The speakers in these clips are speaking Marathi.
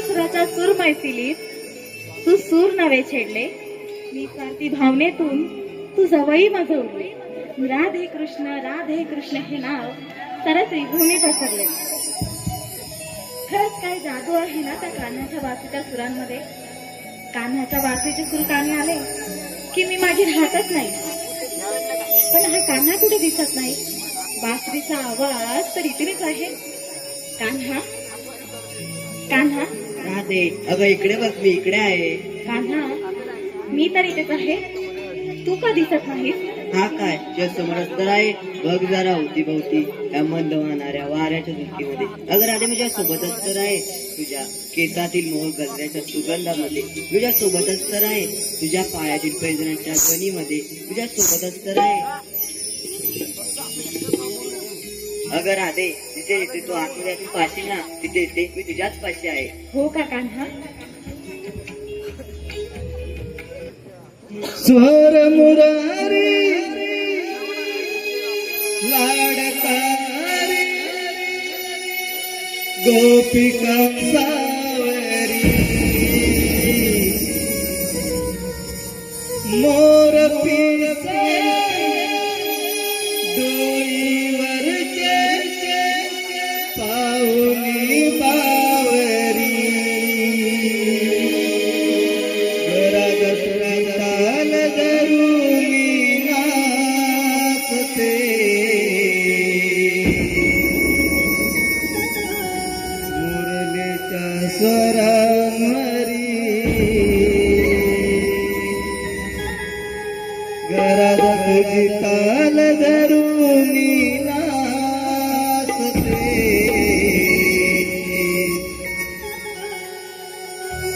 सुराच्या सूर मैफिलीत तू सूर नवे छेडले, मी स्वार्थी भावनेतून तू जवळी माझं उरले. राधे कृष्ण हे नाव सारा त्रिभुवनी पसरले. खरंच काय जादू आहे ना त्या कान्हाच्या बासरीच्या सुरांमध्ये. कान्हाच्या बासरीचे सूर कानी आले की मी माझी राहतच नाही. पण हा कान्हा कुठे दिसत नाही. बासरीचा आवाज तर इकडेच आहे. कान्हा कान्हा राधे, अगं इकडे बघ, मी इकडे आहे. कान्हा, मी तर इथेच आहे, तू का दिसत नाहीस? हा काय, तुझ्या समोरच तर आहे. बघ जरा होती भोवती या मंद वाहणाऱ्या वाऱ्याच्या धुकीमध्ये. अगं राधे, तुझ्या सोबतच तर आहे. तुझ्या केसातील मोह गजऱ्याच्या सुगंधामध्ये तुझ्या सोबतच तर आहे. तुझ्या पायातील पैजणाच्या गणीमध्ये तुझ्या सोबतच तर आहे. अगं राधे, जिथे जिथे तू आतमध्ये पाशी ना, तिथे तिथे मी तुझ्याच पाशी आहे. हो का कान्हा? स्वर मुरारी लाडकारी गोपिका सावरी मोर पिसे डोईवरचे पाहुनी बावरी ताल धरुनी नाचते मुरलीच्या स्वरांवरी घरात तुझी ताल धरुनी नाचते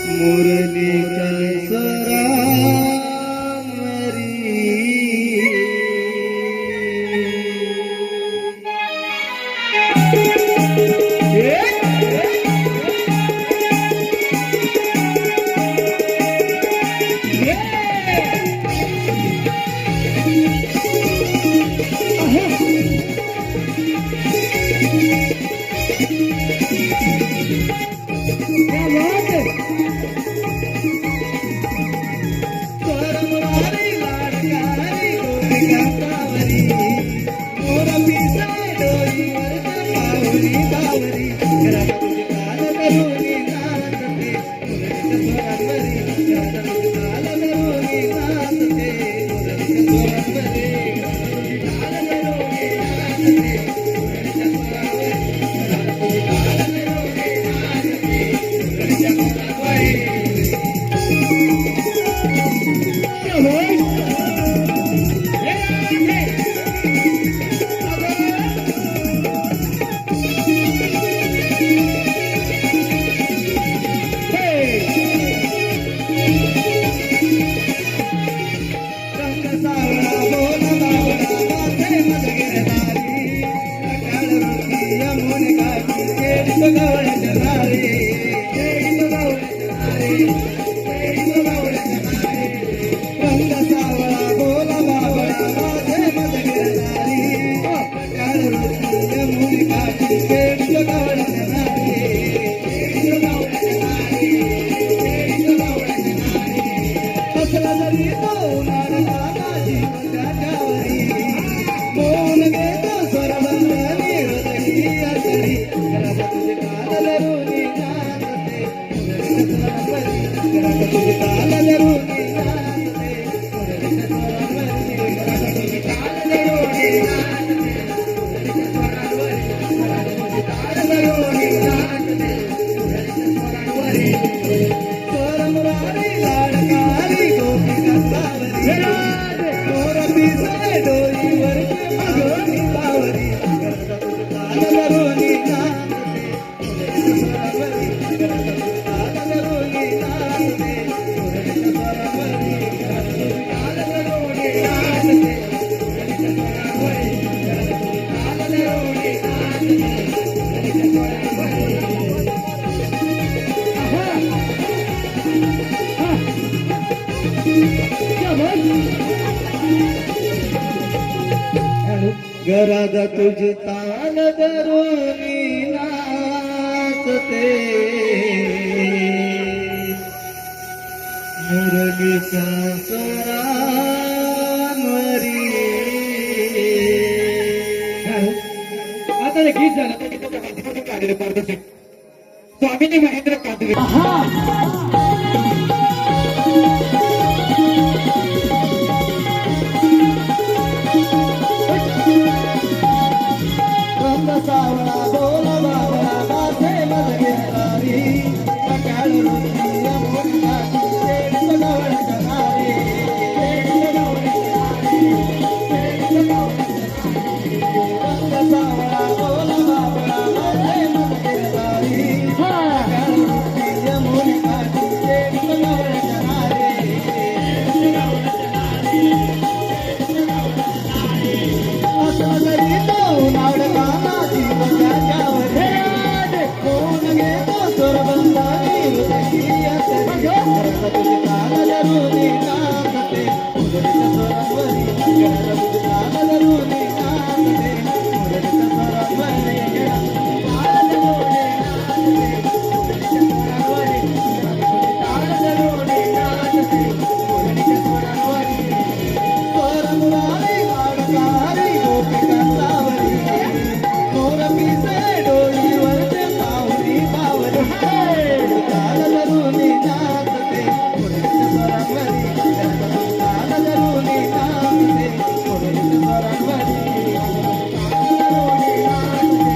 मुरलीच्या स्वरांवरी. गवळ्याच्या नारे खेळीतो गवळ्याच्या नारे खेळीतो गवळ्याच्या नारे रंग सावळा बोला बाबळा माझे मज गिरणारी काळ ऋतू यमुनी काठी खेळीतो गवळ्याच्या नारे खेळीतो गवळ्याच्या नारे खेळीतो गवळ्याच्या नारे कसला तरी तो उन्हाळा माझी त्याच्यावरी मोन घेतो स्वरबंधनी हृदयी असरी घरात तुझे काल धरूनी नाचते मुरलीच्या स्वरांवरी घरात तुझे काल धरूनी नाचते मुरलीच्या स्वरांवरी घरात तुझे काल धरूनी नाचते मुरलीच्या स्वरांवरी घरात तुझे काल धरूनी नाचते मुरलीच्या स्वरांवरी स्वर मुरारी लाडकारी गोपिका सावरी मोर पिसळे डोईवरचे मागोनी बावरी घरात तुझे काल धरूनी नाचते मुरलीच्या स्वरांवरी घरात तुझे काल धरूनी नाचते मुरलीच्या स्वरांवरी घरात तुझे काल धरूनी नाचते मुरलीच्या स्वरांवरी घरात तुझे काल धरूनी नाचते मुरलीच्या स्वरांवरी घरात तुझी तान धरूनी नाचते मुरलीच्या स्वरांवरी आता हे गीत झालं स्वामीनी महेंद्र कादरे रंग सावळा बोला बाबळा माझे मज गिरणारी काळ ऋतू यमुनी काठी खेळीतो गवळ्याच्या नारे खेळीतो गवळ्याच्या नारे खेळीतो गवळ्याच्या नारे रंग सावळा बोला बाबळा माझे मज गिरणारी काळ ऋतू यमुनी काठी खेळीतो गवळ्याच्या नारे खेळीतो गवळ्याच्या नारे असं तरी तो नावडला माझी त्याच्यावर कोण घेतो स्वरबंधारी हृदयी असरी घरात तुझे काल धरूनी नाचते मुरलीच्या स्वरांवरी घरात तुझे काल धरूनी नाचते मुरलीच्या स्वरांवरी घरात तुझे काल धरूनी नाचते मुरलीच्या स्वरांवरी घरात तुझे काल धरूनी नाचते मुरलीच्या स्वरांवरी स्वर मुरारी लाडकारी गोपिका सावरी मोर पिसळे डोईवरचे पावरी बावरी काल धरूनी नाचते मुरलीच्या स्वरांवरी घरात तुझे काल धरूनी नाचते मुरलीच्या स्वरांवरी काल धरूनी नाचते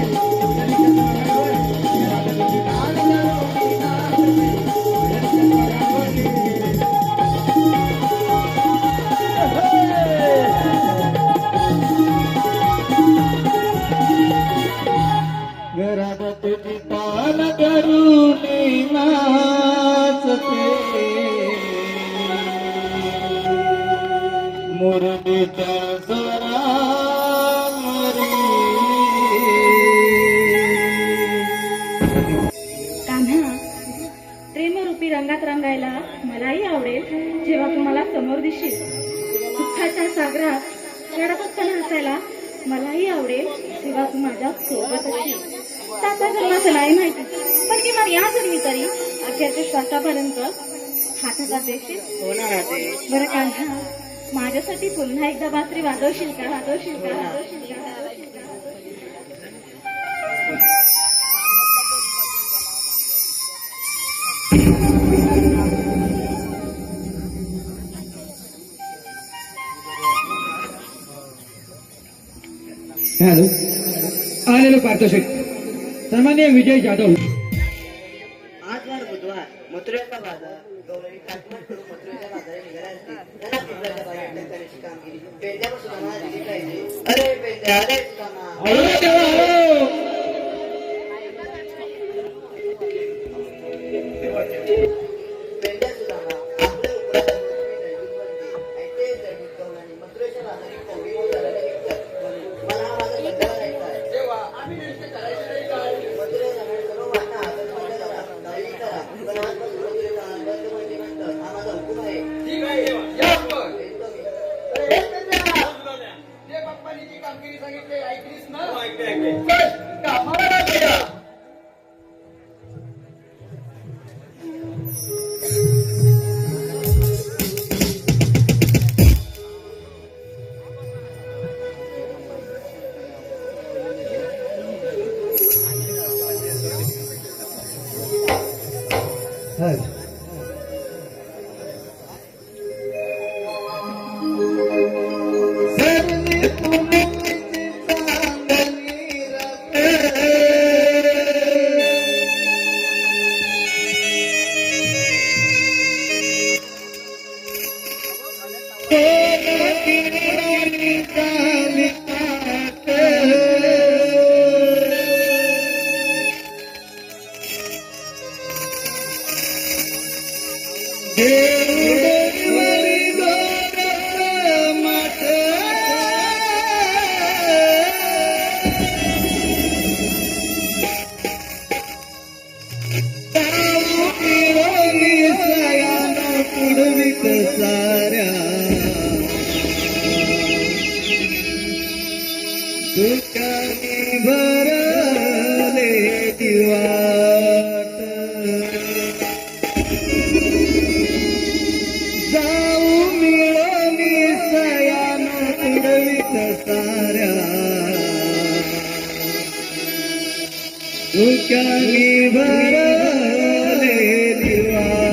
घरात तुझी तान धरूनी नाचते मुरलीच्या स्वरांवरी कान्हा, प्रेमरूपी रंगात रंगायला मलाही आवडेल जेव्हा तुम्हाला समोर दिसशील. दुःखाच्या सागरात रडपटकन हसायला मलाही आवडेल जेव्हा तू माझ्या सोबत असशील. साता जन्माचं नाही माहिती, पण किमान या जन्मी तरी अखेरच्या श्वासापर्यंत हातात देशील. होणार आहे बरं कान्हा, माझ्यासाठी पुन्हा एकदा बासरी वाजवशील का? वाजवशील का? वाजवशील का? हॅलो, आलेलो पार्थशेठ सन्माननीय विजय जाधव. आज वार बुधवार मथुरेचा बाजार गौरवी काटमाट करून मथुरेच्या बाजारात निघाला असते. त्याला पिंपळाच्या बाजारात करायची कामगिरी पेंड्यापासून आम्हाला दिली पाहिजे. अरे पेंड्या, अरे सुदामा. हॅलो देवा, हॅलो. पेंड्या सुदामा, आपल्या उपरात आणि ते जडीत गौरांनी मथुरेच्या बाजारी कोंबडी घेऊन चालायला निघतात. म्हणून मला हा माझा धंदा करायचा आहे. मथुरे जाणारे सर्व वाटा साऱ्या दुःखाने भरले दिवाट जाऊ मिळून सयान उडवीत साऱ्या दुःखाने भरले दिवाट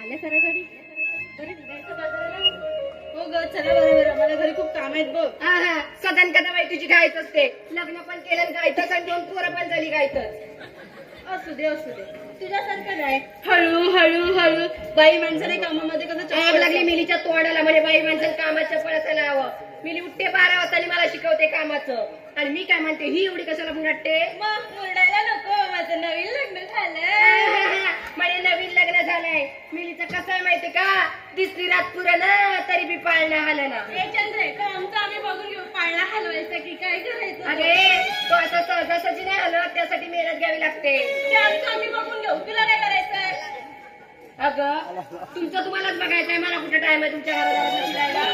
आल्या खरं घरी बरं निघायचं बाजाराला हो ग चला बरोबर आम्हाला घरी खूप काम आहेत बघ. सदन कदा बाई तुझी गायच असते. लग्न पण केलं गायतच आणि 2 पोरं पण झाली गायतच. असू दे तुझ्यासारखं नाही. हळू हळू हळू बाई माणसाने कामामध्ये कसं आग लागली मिलीच्या तोंडाला. म्हणजे बाई माणसाने कामाच्या पळाचं नाव. मिली उठते 12 वाजता आणि मला शिकवते कामाचं. आणि मी काय म्हणते ही एवढी कशाला बुरडते. मग मुरडायला नको, माझं नवीन लग्न झालं. म्हणे नवीन लग्न झालंय. मिलीचं कसं आहे माहितीये का, दिसली रात पुरण तरी बी पाळणं आलं ना. हे चंद्रे आमचं आम्ही बघून घेऊ. पाळणा हलवायचा की काय करायचं. अगे तो असं सहजासहजी नाही हलत, त्यासाठी मेहनत घ्यावी लागते. ते आमचं आम्ही बघून घेऊ. तुला काय करायचंय. अगं तुमचं तुम्हालाच बघायचंय. मला कुठे टाइम आहे तुमच्या घराला फिरायला.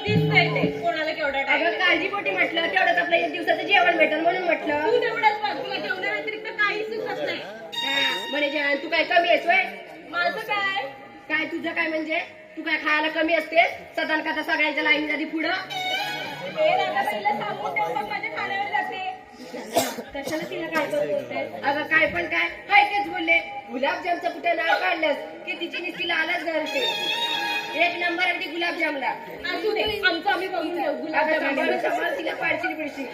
दिसतंय ते कोणाला केवढा टाइम. अगं काळजीपोटी म्हटलं तेवढंच आपलं 1 दिवसाचं जेवण भेटल म्हणून म्हटलं. तू तेवढंच बघ, तुला जेवणा व्यतिरिक्त काही सुचत नाही. म्हणे तू काय कमी आहेस होय. माझं काय. काय तुझं काय म्हणजे तू काय खायला कमी असतेस. सदान का सगळ्यांच्या लाईन आधी पुढं. हे राधाबाईला सांगून ठेव, मग माझ्या खाण्यावर जाते. कशाला तिला काय बोलते. अगं काय पण काय हाय तेच बोलले. गुलाबजामचं कुठे नाव काढलंस की तिची निस्ती लालच घालते. 1 नंबर अगदी गुलाबजामला. असू दे, आमचं आम्ही बघून घेऊ. अगं गुलाबजाम सांभाळ तिला पाडशील पिडशील.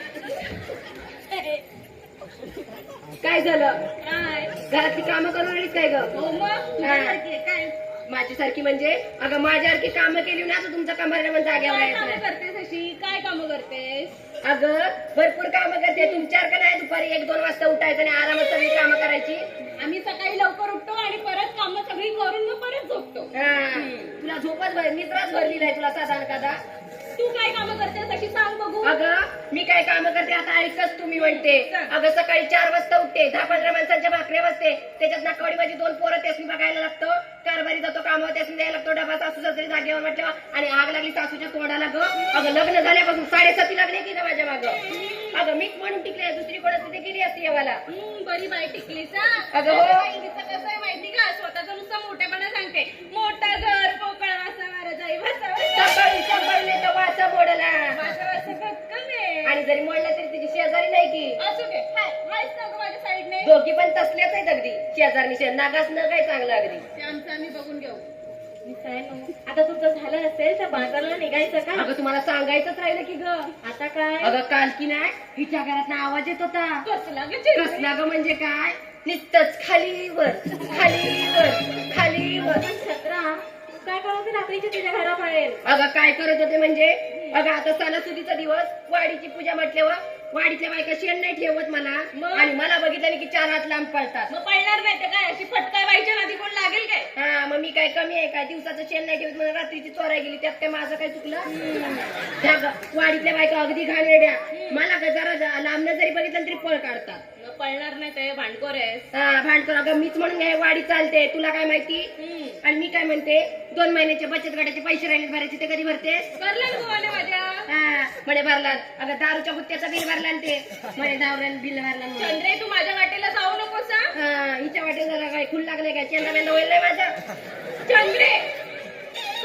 काय झालं काय. घरातली कामं करून आलीस काय ग. हो मग तुझ्यासारखी आहे काय. माझ्यासारखी म्हणजे अगं माझ्यासारखी कामं केली ना तर तुमचं कमरला पण जागेवर काय यायचं कामं नाही. करतेस अशी. काय कामं करतेस. अगं भरपूर कामं करते. तुमच्यावर का नाही दुपारी 1-2 वाजता उठायचं आणि आरामात सगळी कामं करायची. आम्ही सकाळी लवकर उठतो आणि परत कामं सगळी करून मग परत झोपतो. तुला झोपच निद्राच भरली नाही तुला साधारण कदा. तू काय कामं करतेस अशी सांग बघू. अगं मी काय कामं करते आता ऐकच तुम्ही म्हणते. अगं सकाळी 4 वाजता उठते. 10-15 माणसांच्या भाकऱ्या वाजते. त्याच्यात नाकावडी माझी 2 पोरं त्यासनी बघायला लागतं. कारभारी जातो कामावर त्यासनी द्यायला लागतो डबा. सासू सासरी जागेवर म्हटलं आणि आग लागली सासूच्या तोंडाला ग. अगं लग्न झाल्यापासून 7.5 लग्न केली ना माझ्या मागं. अगं मीच म्हणून टिकले. दुसरी कोणाची तिथे गेली असती येवाला. बरी बाई टिकलीस. अगं हो. कसं आहे माहिती का, स्वतःचं नुसतं मोठेपणा सांगते. मोठं घर पोकळ वासा मारा जाई सकाळी तर वाचा मोडला. कमी. आणि जरी मोडला तरी तिची शेजारी नाही की. असू दे. हायच ना गं माझ्या साईडने. दोघी पण तसल्याच आहेत अगदी. शेजारनी नागास न काय चांगलं अगदी. ते आमचं आम्ही बघून घेऊ. आता तुमचं झालं असेल तर बाजारला निघायचं का. अगं तुम्हाला सांगायचंच राहिलं की ग. आता काय. अगं काल की नाही हिच्या घरात आवाज येत होता. कसला ग चिरकुट? कसला ग म्हणजे काय नुसतंच खालीवर खालीवर खालीवर. छत्रा काय करावं रात्रीची तुझ्या घराबाहेर. अगं काय करत होते म्हणजे अगं आता सणासुदीचा दिवस वाडीची पूजा म्हटल्यावर वाडीतल्या बायका शेण नाही ठेवत मला. आणि मला बघितलं की 4 हात लांब पळतात. मग पळणार नाही ते काय अशी फटका व्हायच्या आधी कोण लागेल काय. हा मग मी काय कमी आहे काय. दिवसाचं शेण नाही ठेवत म्हणून रात्रीची चोराय गेली त्यात काय माझं काय चुकलं. त्या वाडीतल्या बायका अगदी घाणेरड्या. मला जरा लांबनं जरी बघितलं तरी पळ काढतात. मग पळणार नाही ते भांडखोर आहेस. हा भांडतो. अगं मीच म्हणून हे वाडी चालते तुला काय माहिती. आणि मी काय म्हणते 2 महिन्याचे बचत गटाचे पैसे राहिले भरायचे ते कधी भरतेस. भरलं गोवाने माझ्या. हा म्हणे भरला. अगं दारूच्या गुत्त्याचं बिल भरला आणि ते म्हणे दारूला बिल भरला. चंद्रे तू माझ्या वाटेला जाऊ नकोस. हा हिच्या वाटेल जरा काय खुल लागले काय चेंदा बेंदा होईल नाही माझ्या. चंद्रे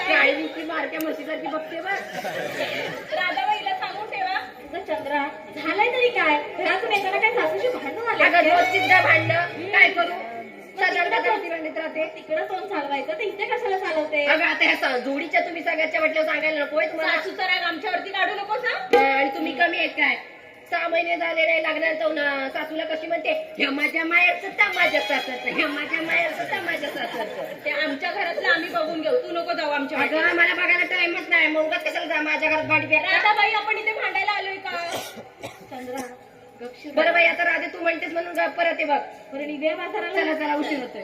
गाडी विकली मारक्या म्हशीसारखी बघते बघ. राधाबाईला सांगून ठेवा. अगं चंद्रा झालंय तरी काय. घरातून येताना काय सासूशी भांडण अगं झाले. रोजचीच काय भांडणं काय करू. साधारणतः करती भांडत राहते. तिकडं तोंड चालवायचं तर इथे कशाला चालवते. अगं आता ह्या जोडीच्या तुम्ही सगळ्याच्या म्हटल्यावर सांगायला नकोय तुम्हाला. सासूचा राग आमच्यावरती काढू नकोस. आणि तुम्ही कमी आहेत काय. 6 महिने झाले नाही लागणार तर ना सासूला कशी म्हणते ह्या माझ्या माहेरचं त्या माझ्या सासरचं. ह्या माझ्या माहेरचं त्या माझ्या सासरचं. ते आमच्या घरातलं आम्ही बघून घेऊ. तू नको जाऊ आमच्या वाटेला. अगं मला बघायला टाइमच नाही. मग उगाच कशाला जा माझ्या घरात भांडी फेकता. राधाबाई आपण इथे भांडायला आलोय का. चंद्रा गपशीर बरं बाई आता राधे तू म्हणतेस म्हणून जा परत ये बघ. बरं निघूया बाजाराला. चला चला उशीर होतोय.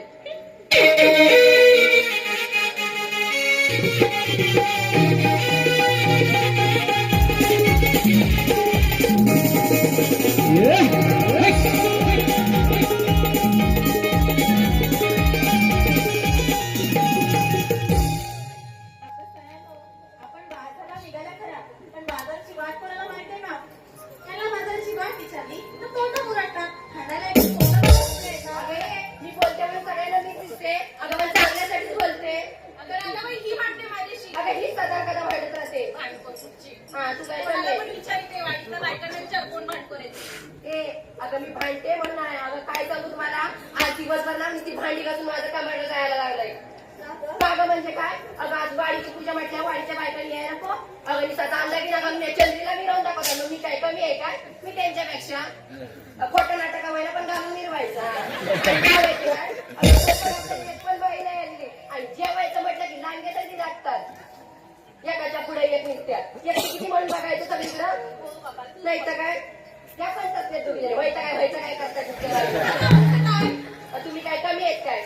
आपण बाजारला निघाल्या खरा पण बाजारची वाट कोणाला माहिती ना. त्याला बाजारची वाट विचारली तर तोंड मुरडतात. खाण्याला एक तोंड मुरडते का. मी बोलते म्हणून सगळ्यांना मी दिसते. अगं मला चांगल्यासाठीच बोलते. अगं राधाबाई ही भांडते माझ्याशी. अगं ही सदा कदा भांडत राहते. भांडखोरची. हा तू काय कोणाला पण म्हणते. विचारते वाटतं बायकांना विचार कोण भांडखोर आहे. अगं मी भांडते म्हणून नाही. अगं काय सांगू तुम्हाला आज दिवसभर ना मी ती भांडी घासून माझं कमांड जायला लागलंय. अगं म्हणजे काय. अगं आज वाडीची पूजा म्हटल्या वाडीच्या बायकांनी यायला नको. अगं मी स्वतः त्यापेक्षा खोटं नाटक व्हायला पण घालून निर्वायचा. काय माहिती काय? अगं, तोपर्यंत एक पण बाई नाही आली. आणि जेवायचं म्हटलं की लांगे तरी लागतात. एकाच्या पुढे एक निघत्यात. एकटी किती म्हणून बघायचं सगळीकडं नाही तर काय त्या पण सत्य तुम्ही व्हायचं काय करतात. तुम्ही काय कमी आहेत काय?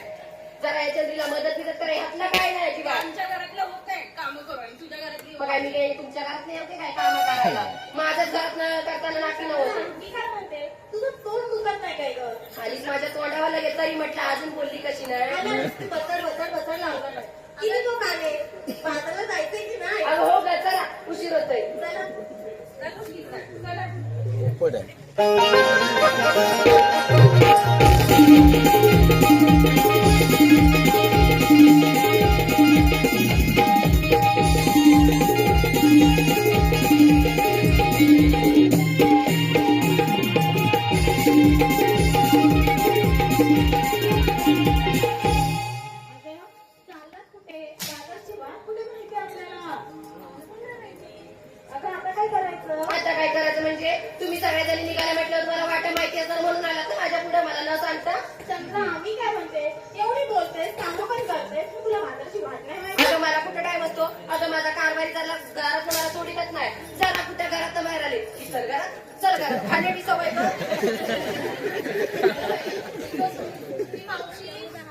जरा या चंद्रीला मदत करा ह्यातलं काय नाही अजिबात. आमच्या घरातलं होतंय काम करून तुझ्या घरातली मग मी काही तुमच्या घरात नाही होते काय काम करायला. माझ्याच घरात करताना नाकी नव्हतं. मी काय म्हणते तुझं तोंड दुखत नाही काय ग? आधीच माझ्या तोंडावर लगेच तरी म्हटलं अजून बोलली कशी नाही. बसर लावलं नाही. किती तो काले बाजारला जायचंय की नाही? अगं हो ग चला उशीर होतोय. चला चला चाललात कुठे? बाजारची वाट कुठे माहिती आपल्याला? आता आता काय करायचं? आता काय करायचं म्हणजे तुम्ही सगळ्याजणी निघायला म्हटलं मला वाटत माहिती असं म्हणून आला तर माझ्या पुढे मला न सांगता. चंद्रा आम्ही काय म्हणते एवढी बोलतेस कामं पण करतेस पण तुला बाजारची वाट नाही माहिती? आता मला कुठं टाइम असतो. आता माझा कारभारी चालला घरात मला सोडीतच नाही. जरा कुठ्या घरात तर बाहेर आले की चल घरात खाण्याची सवय कर. ती मावशी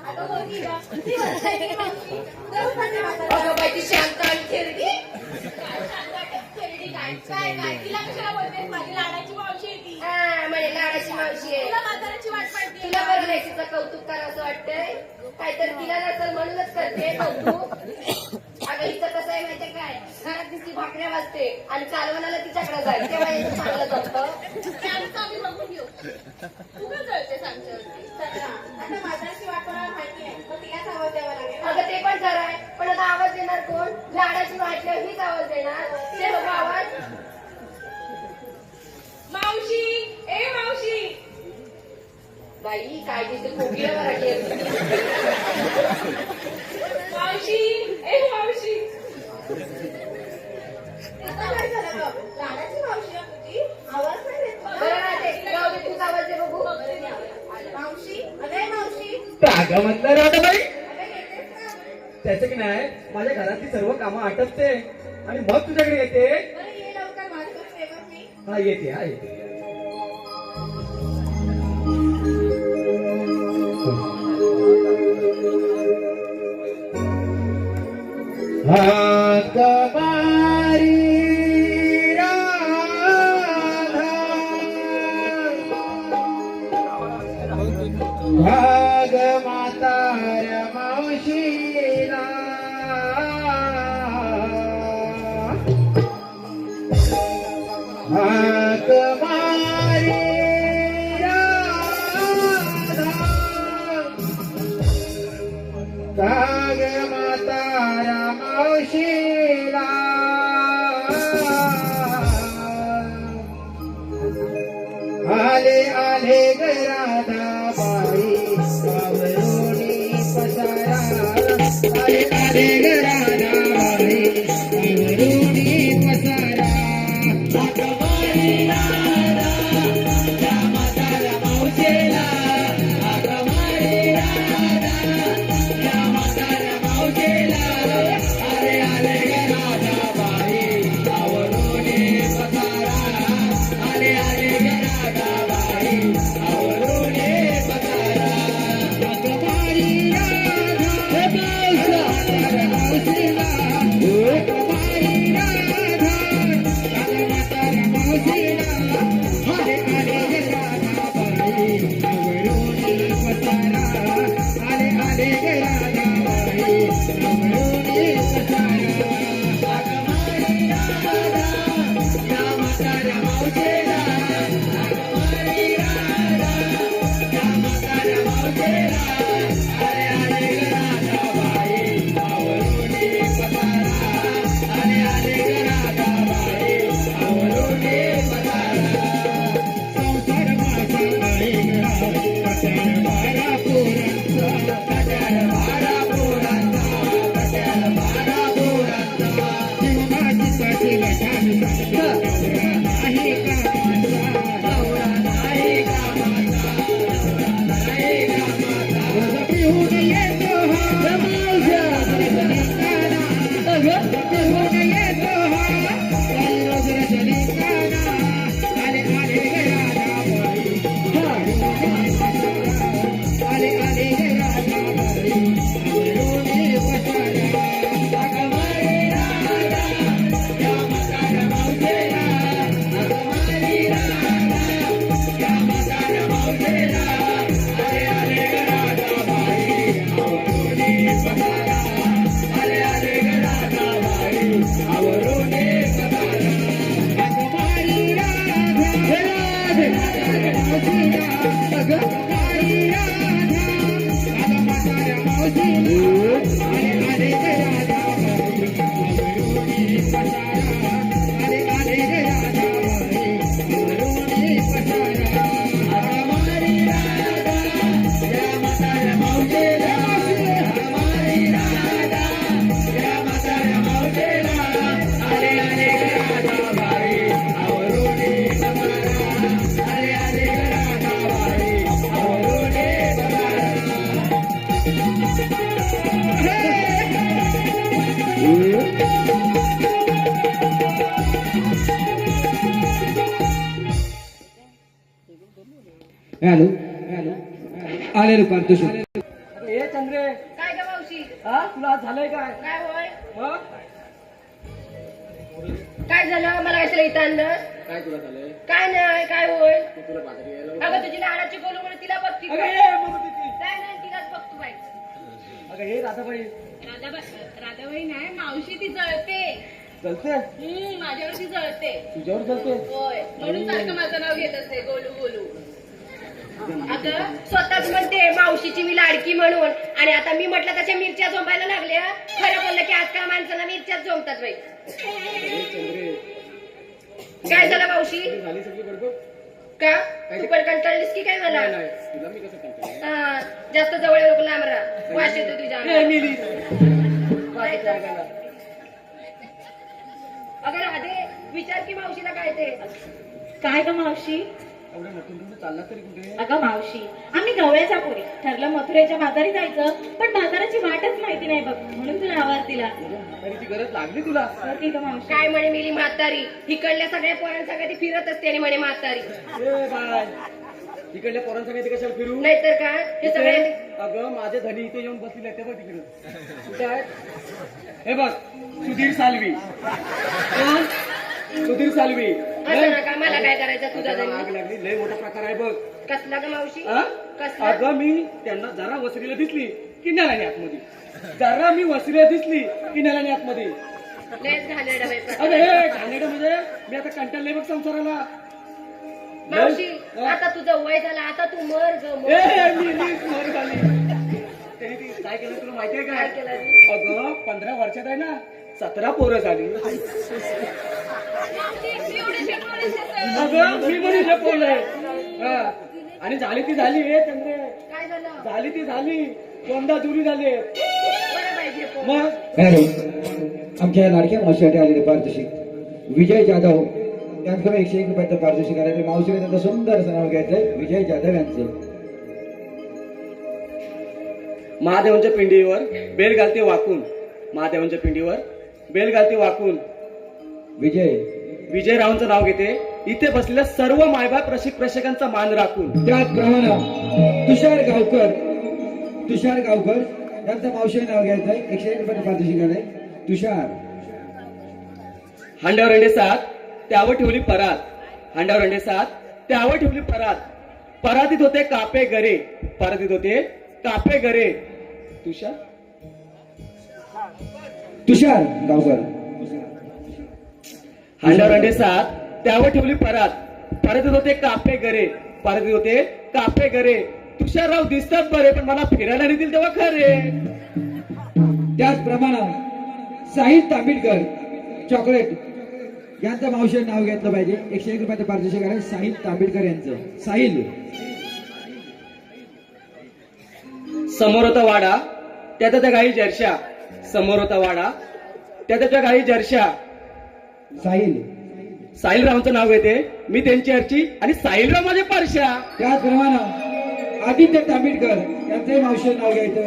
आता बोलली का? ती म्हणते की मावशी जाऊ खाणे बाजारात. अगं बाई ती शांत आणि खेळली. काय सांगा खेळडी काय काय काय तिला कशाला बोलतेस? माझी लाडाची मावशी आहे ती. हा म्हणजे लाडाची मावशी आहे. तुला बाजाराची वाट पाहिजे. तुला बरं नाही तिचं कौतुक करावं वाटतंय. काहीतरी तिला नसेल म्हणूनच करते कौतुक. अगं हिचं कसं आहे माहितीये काय? घरात तिची भाकऱ्या वाजते आणि चालवणाला तिच्याकडे जाईल तेव्हा याचं चांगलं जमतं. त्यानंतर आम्ही बघून घेऊ. तू का जळतेस आमच्यावरती? चला, आता बाजाराची वाट कोणाला माहिती नाही मग तिलाच आवाज द्यावा लागेल. अगं ते पण खरं आहे. पण आता आवाज देणार कोण? लाडाची वाटल्यावर हीच आवाज देणार. ते लोक आवाज मावशी ए मावशी बाई काय दिसते कोकिला मराठी मावशी ए मावशी. आता काय झालं ग? लाडाची मावशी आहे तुझी आवाज नाही देत मला. बरं ना ते जाऊ दे तूच आवाज दे बघू. मावशी अरे मावशी का म्हणता राधाबाई? अरे येतेस का? त्याचं की नाही माझ्या घरातली सर्व कामं आटपते आणि मग तुझ्याकडे येते. बरं ये लवकर माझ्याकडे सेवक मी. हा येते. हाक मारी राधा भाग म्हाताऱ्या मावशीला हाक मारी राधा भाग म्हाताऱ्या मावशीला आले ग राधाबाई सावरोणी पसारा. आले ग राधाबाई सावरोणी पसारा. आगमारी राधा त्या म्हाताऱ्या मावशीला. आगमारी राधा त्या म्हाताऱ्या मावशीला. आले ग राधाबाई सावरोणी पसारा. आले ग राधाबाई सावरोणी पसारा. आगमारी राधा म्हाताऱ्या मावशीला. आगमारी राधा म्हाताऱ्या मावशीला. आले ग राधाबाई सावरोणी पसारा. आले ग राधाबाई सावरोणी पसारा. आगमारी राधा त्या म्हाताऱ्या मावशीला. आगमारी राधा त्या म्हाताऱ्या मावशीला. आले ग राधाबाई सावरोणी पसारा. आले ग राधाबाई सावरोणी पसारा. संसार माझा आहे गळा कट्याळ बारा पोरांचा. कट्याळ बारा पोरांचा. कट्याळ बारा पोरांचा. जीवनाची काठी लठाण सांगतो आहे का हॅलो आले रे पारितोषिक. ए चंद्रे, काय ग मावशी हा तुला आज झालंय काय? काय होय मग काय झालं मला कशाला इथं आणलं काय तुला झालंय? काय नाही काय होय तुला बाजारी यायला अगं तुझी लाडाची बोलू म्हणून तिला बघ की अगं काय ये म्हणू तिथे. नाही तिलाच बघ तू बाई अगं हे राधाबाई राधाबाई नाही मावशी ती जळते चलते माझ्यावरती जळते तुझ्यावर चलते. होय म्हणून सारखं माझं नाव घेत असते गोलू गोलू. अगं स्वतःच म्हणते मावशीची मी लाडकी म्हणून आणि आता मी म्हटलं त्याच्या मिरच्या झोंबायला लागल्या खरं बोललं की आजकाल माणसाला मिरच्याच झोंबतात बाई अरे चंद्रे, काय झालं मावशी झाली सगळी गडबड. का तू पण कंटाळलीस की काय झालं नाही तुला मी कसं कंटाळले? हा, जास्त जवळ नको लांब राहा वास येतो तुझ्या ए, अंगात. मिली. बाकीच्या अंगाला. अगं राधे विचार की मावशीला काय ते काय ग मावशी? एवढं नटून तुम्ही चालला तरी कुठे? अगं मावशी आम्ही गवळ्याच्या पोरी ठरलं मथुरेच्या बाजारी जायचं पण बाजाराची वाटच माहिती नाही बघ म्हणून तुला आवाज दिला. तरी ती गरज लागली तुला. ठीक आहे मावशी. काय म्हणे मिली म्हातारी इकडल्या सगळ्या पोरांसंग ती फिरत असते आणि म्हणे म्हातारी ए बाय, इकडल्या पोरांसंग ते कशाला फिरू? नाहीतर काय हे सगळे अगं माझे धनी इथे येऊन बसले ते बघ तिकडे. कुठे आहेत? हे बघ सुधीर सालवी. कोण? सुधीर सालवी. असं नका मला काय करायचं तुझा त्याला आग जन्म लागली, लय मोठा प्रकार आहे बघ. कसला ग मावशी हा? कसला अगं मी त्यांना जरा वसरीला दिसली की नेला आतमध्ये. जरा मी वसरीला दिसली की नेला आतमध्ये. लयच घाणेरडा बाई प्रकार. अगं हे घाणेरडं म्हणजे मी आता कंटाळले बघ संसाराला. मावशी हा? आता तुझं वय झालं आता तू मर ग मर. ए, मी स्मर झाली. त्यांनी ती काय केलं तुला माहितीये काय काय? केलं रे? अगं 15 वर्षात आहे ना 17 पोरं झाली. अगं मी म्हणून लपवलंय. हा. आणि झाली ती झाली हे चंद्रे. काय झालं झाली ती झाली. दोनदा दुरी झाले. बरं पाहिजे पोर. मग हॅलो आमच्या लाडक्या मावशीसाठी आलेले पारितोषिक विजय जाधव त्यांचं 101 रुपयाचं पारितोषिक आले. मावशीने त्यांचं सुंदर असं नाव घ्यायचंय विजय जाधव यांचं. महादेवांच्या पिंडीवर बेल घालते वाकून. महादेवांच्या पिंडीवर बेल घालते वाकून. विजयरावांचं नाव घेते इथे बसलेल्या सर्व मायबाप प्रेक्षकांचा मान राखून. त्याचप्रमाणे तुषार गावकर त्यांचं मावशी नाव घ्यायचंय. 101 रुपयाचं पारितोषिक आलंय. तुषार. हांड्यावर अंडे 7 त्यावर ठेवली परात. हांड्यावर अंडे 7 त्यावर ठेवली परात. परातीत होते कापे गरे. परातीत होते कापे गरे. तुषार गावकर. हांड्यावर अंडे 7 त्यावर ठेवली परात. परातीत होते कापे गरे. परातीत होते कापे गरे. तुषारराव दिसतात बरे पण मला फिरायला नेतील तेव्हा खरे. त्याचप्रमाणे साहिल तांबिडकर चॉकलेट यांचं मावशी नाव घेतलं पाहिजे. 101 रुपयाचं पारितोषिक आहे साहिल तांबिडकर यांचं. साहिल. समोर होता वाडा त्यात त्या गाई जर्शा. समोर होता वाडा त्यात त्या गाई जर्शा. साहिल. साहिलरावांचं नाव घेते मी त्यांची अर्ची आणि साहिलराव माझे पारशा. त्याचप्रमाणे आदित्य तांबिडकर यांचंही मावशी नाव घ्यायचं.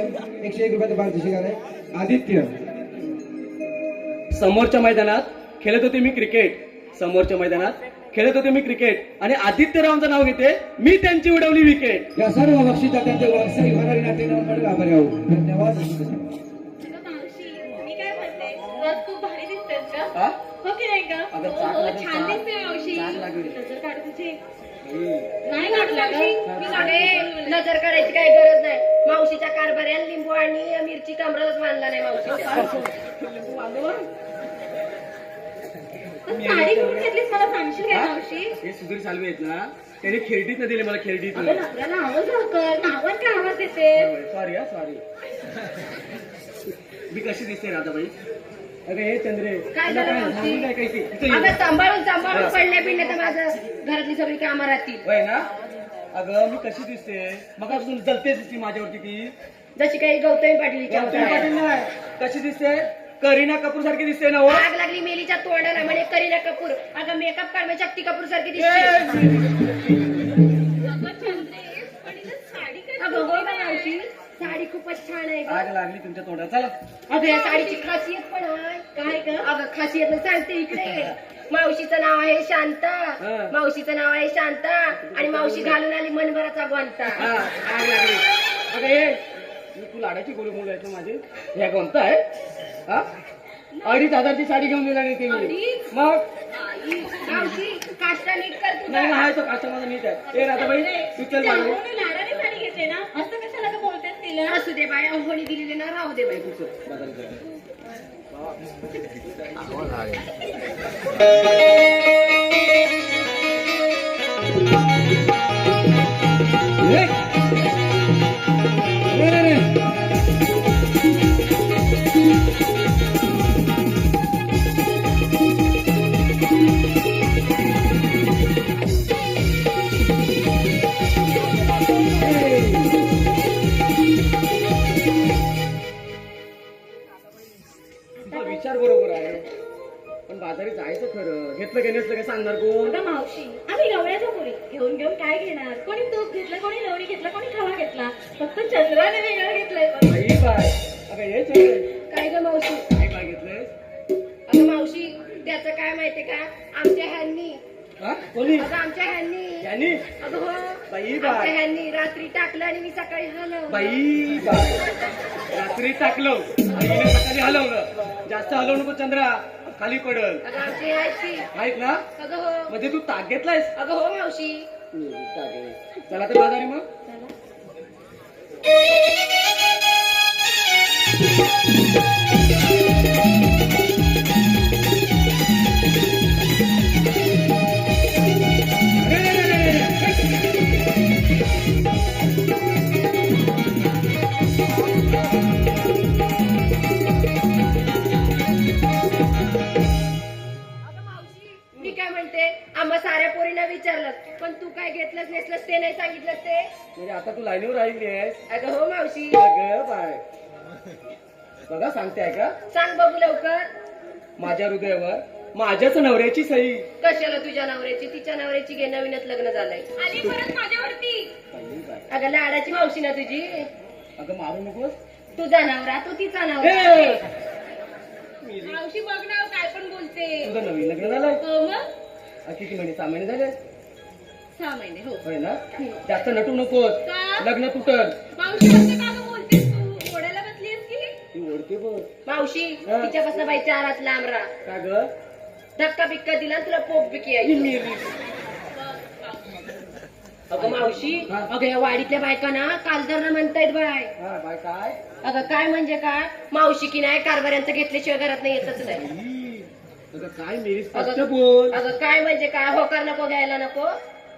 101 रुपयाचं पारितोषिक आहे आदित्य. समोरच्या मैदानात खेळत होते मी क्रिकेट. समोरच्या मैदानात खेळत होते मी क्रिकेट आणि आदित्यरावांचं नाव घेते मी त्यांची उडवली विकेट. या सर्व बक्षिसा त्यांचे व्यावसायिक होणारे नाट्य आभारी आहोत. धन्यवाद. मावशी मी काय म्हणते रोज खूप भारी दिसतेस का? हा? हो की नाही का? अगं, हो, चाक हो, लागेल, छान चाक. दिसते मावशी. चाक लागेल. नजर काढू तुझी. हम्म. नाही काढू मावशी. अरे नजर काढायची काही गरज नाही मावशीच्या कारभाऱ्यात लिंबू आणि मिरची कमरच मानला नाही मावशीच्या. साडी कुठून घेतलीस मला सांगशील का हा? मावशी? हे सुधीर सालवे आहेत ना त्याने खेळडीत न दिले मला खेळडीत अगं नवऱ्याला आवाज कर, नावात काय आवाज येते? सॉरी हा सॉरी. मी कशी दिसते राधाबाई? अगं हे चंद्रे काय तुला झालं काय मावशी? सांगू काय काही इथं ये. अगं सांभाळून पडले बिडले तर माझं घरातली सगळी कामं राहतील. होय ना? अगं मी कशी दिसते? मग अजून जलते दिसती माझ्यावरती ती. जशी काही गौतमी पाटीलच्या गौतमी होत्या. पाटील नाही. कशी दिसते? करीना कपूर सारखी दिसते ना हो? आग लागली मेलीच्या तोंडाला म्हणे करीना कपूर. अगं मेकअप काढ शक्ती कपूर सारखी दिसते. अगं हो का मावशी, साडी खूपच छान आहे गं. आग लागली तुमच्या तोंडात. चला अगं या साडीची खासियत पण आहे. काय ग? अगं खासियत मी सांगते इकडे ये. मावशीचं नाव आहे शांता. मावशीचं नाव आहे शांता आणि मावशी घालून आली मनभराचा गोंता. हा, आग लागली. अगं ये मी तू लाडाची गोळी मुलं आहेत ना माझी. ह्या कोणता आहे? हा 2,500ची साडी घेऊन दिला नाही ते मी. मग मावशी काष्टा नीट कर तुझा. नाही आहे तो कास्टमर माझा नीट आहे. ए राधाबाई तू चल माझ्या. त्यामुळे लाडाने साडी घेतली ना, असं कशाला का बोलतेस तिला? असू दे बाय होळी दिलेली ना राहू दे बाई. तू चल बाजारात जाऊया. तुझा विचार बरोबर आहे पण बाजारी जायचं खरं. घेतलं की नसलं काय सांगणार कोण? अगं मावशी, आम्ही गवळ्याच्या पुरी घेऊन घेऊन काय घेणार? कोणी तूप घेतलं, कोणी लोणी घेतलं, कोणी खवा घेतला. फक्त चंद्राने वेगळं घेतलंय. बाई बाय. अगं हे चल काय ग मावशी? काय काय घेतलंय? अगं मावशी त्याचं काय माहितीये का? आमच्या ह्यांनी हा कोणी? अगं आमच्या ह्यांनी यांनी? अगं हो बाई आमच्या बाय. ह्यांनी रात्री टाकलं आणि मी सकाळी हलवलं. बाई बाय. रात्री टाकलं आणि हिने सकाळी हलवलं. जास्त हलवू नको चंद्रा, खाली पडल. अगं आमची ह्याची माहित ना? अगं हो म्हणजे तू ताक घेतलायस? अगं हो मावशी. ताक आहे. चला तर बाजारी मग. मी काय म्हणते आम्हा साऱ्या पोरींना विचारलं पण तू काय घेतलंस नेसलंस ते नाही सांगितलंस ते. म्हणजे आता तू लाईनीवर राहिली आहेस. अगं हो मावशी. अगं बाय. बघा सांगते आहे का? सांग बघू लवकर. माझ्या हृदयावर माझ्याच नवऱ्याची सही. कशाला तुझ्या नवऱ्याची? तिच्या नवऱ्याची घे, नवीनच लग्न झालंय. आली परत माझ्यावरती. बाई बाय. अगं लाडाची मावशी ना तुझी. अगं मारू नकोस. तुझा नवरा तो तिचा ए! नवरा. मावशी बघ ना काय पण बोलते. तुझं नवीन लग्न झालंय? मग किती महिने? 6 महिने झाले? 6 महिने हो. होय ना? जास्त नटू नकोस. का? लग्न तुटल. मावशी असं का गं बोलतेस तू? ओढायला बसलीस की? ती ओढते बघ. मावशी हा. तिच्यापासून बाई 4 हात लांब राहा. का ग? धक्का बिक्का दिला आणि तुला पोक बिकी ही यायची. मेली. अगं मावशी हा. अगं या वाडीतल्या बायका ना कालदार म्हणतायत बाय. हा बाय काय? अगं काय म्हणजे काय? मावशी की नाही कारभाऱ्यांचं घेतल्याशिवाय घरात नाही येतच नाही. ई, अगं काय मेली? स्पष्ट अगं बोल. अगं काय म्हणजे काय? होकार नको घ्यायला नको.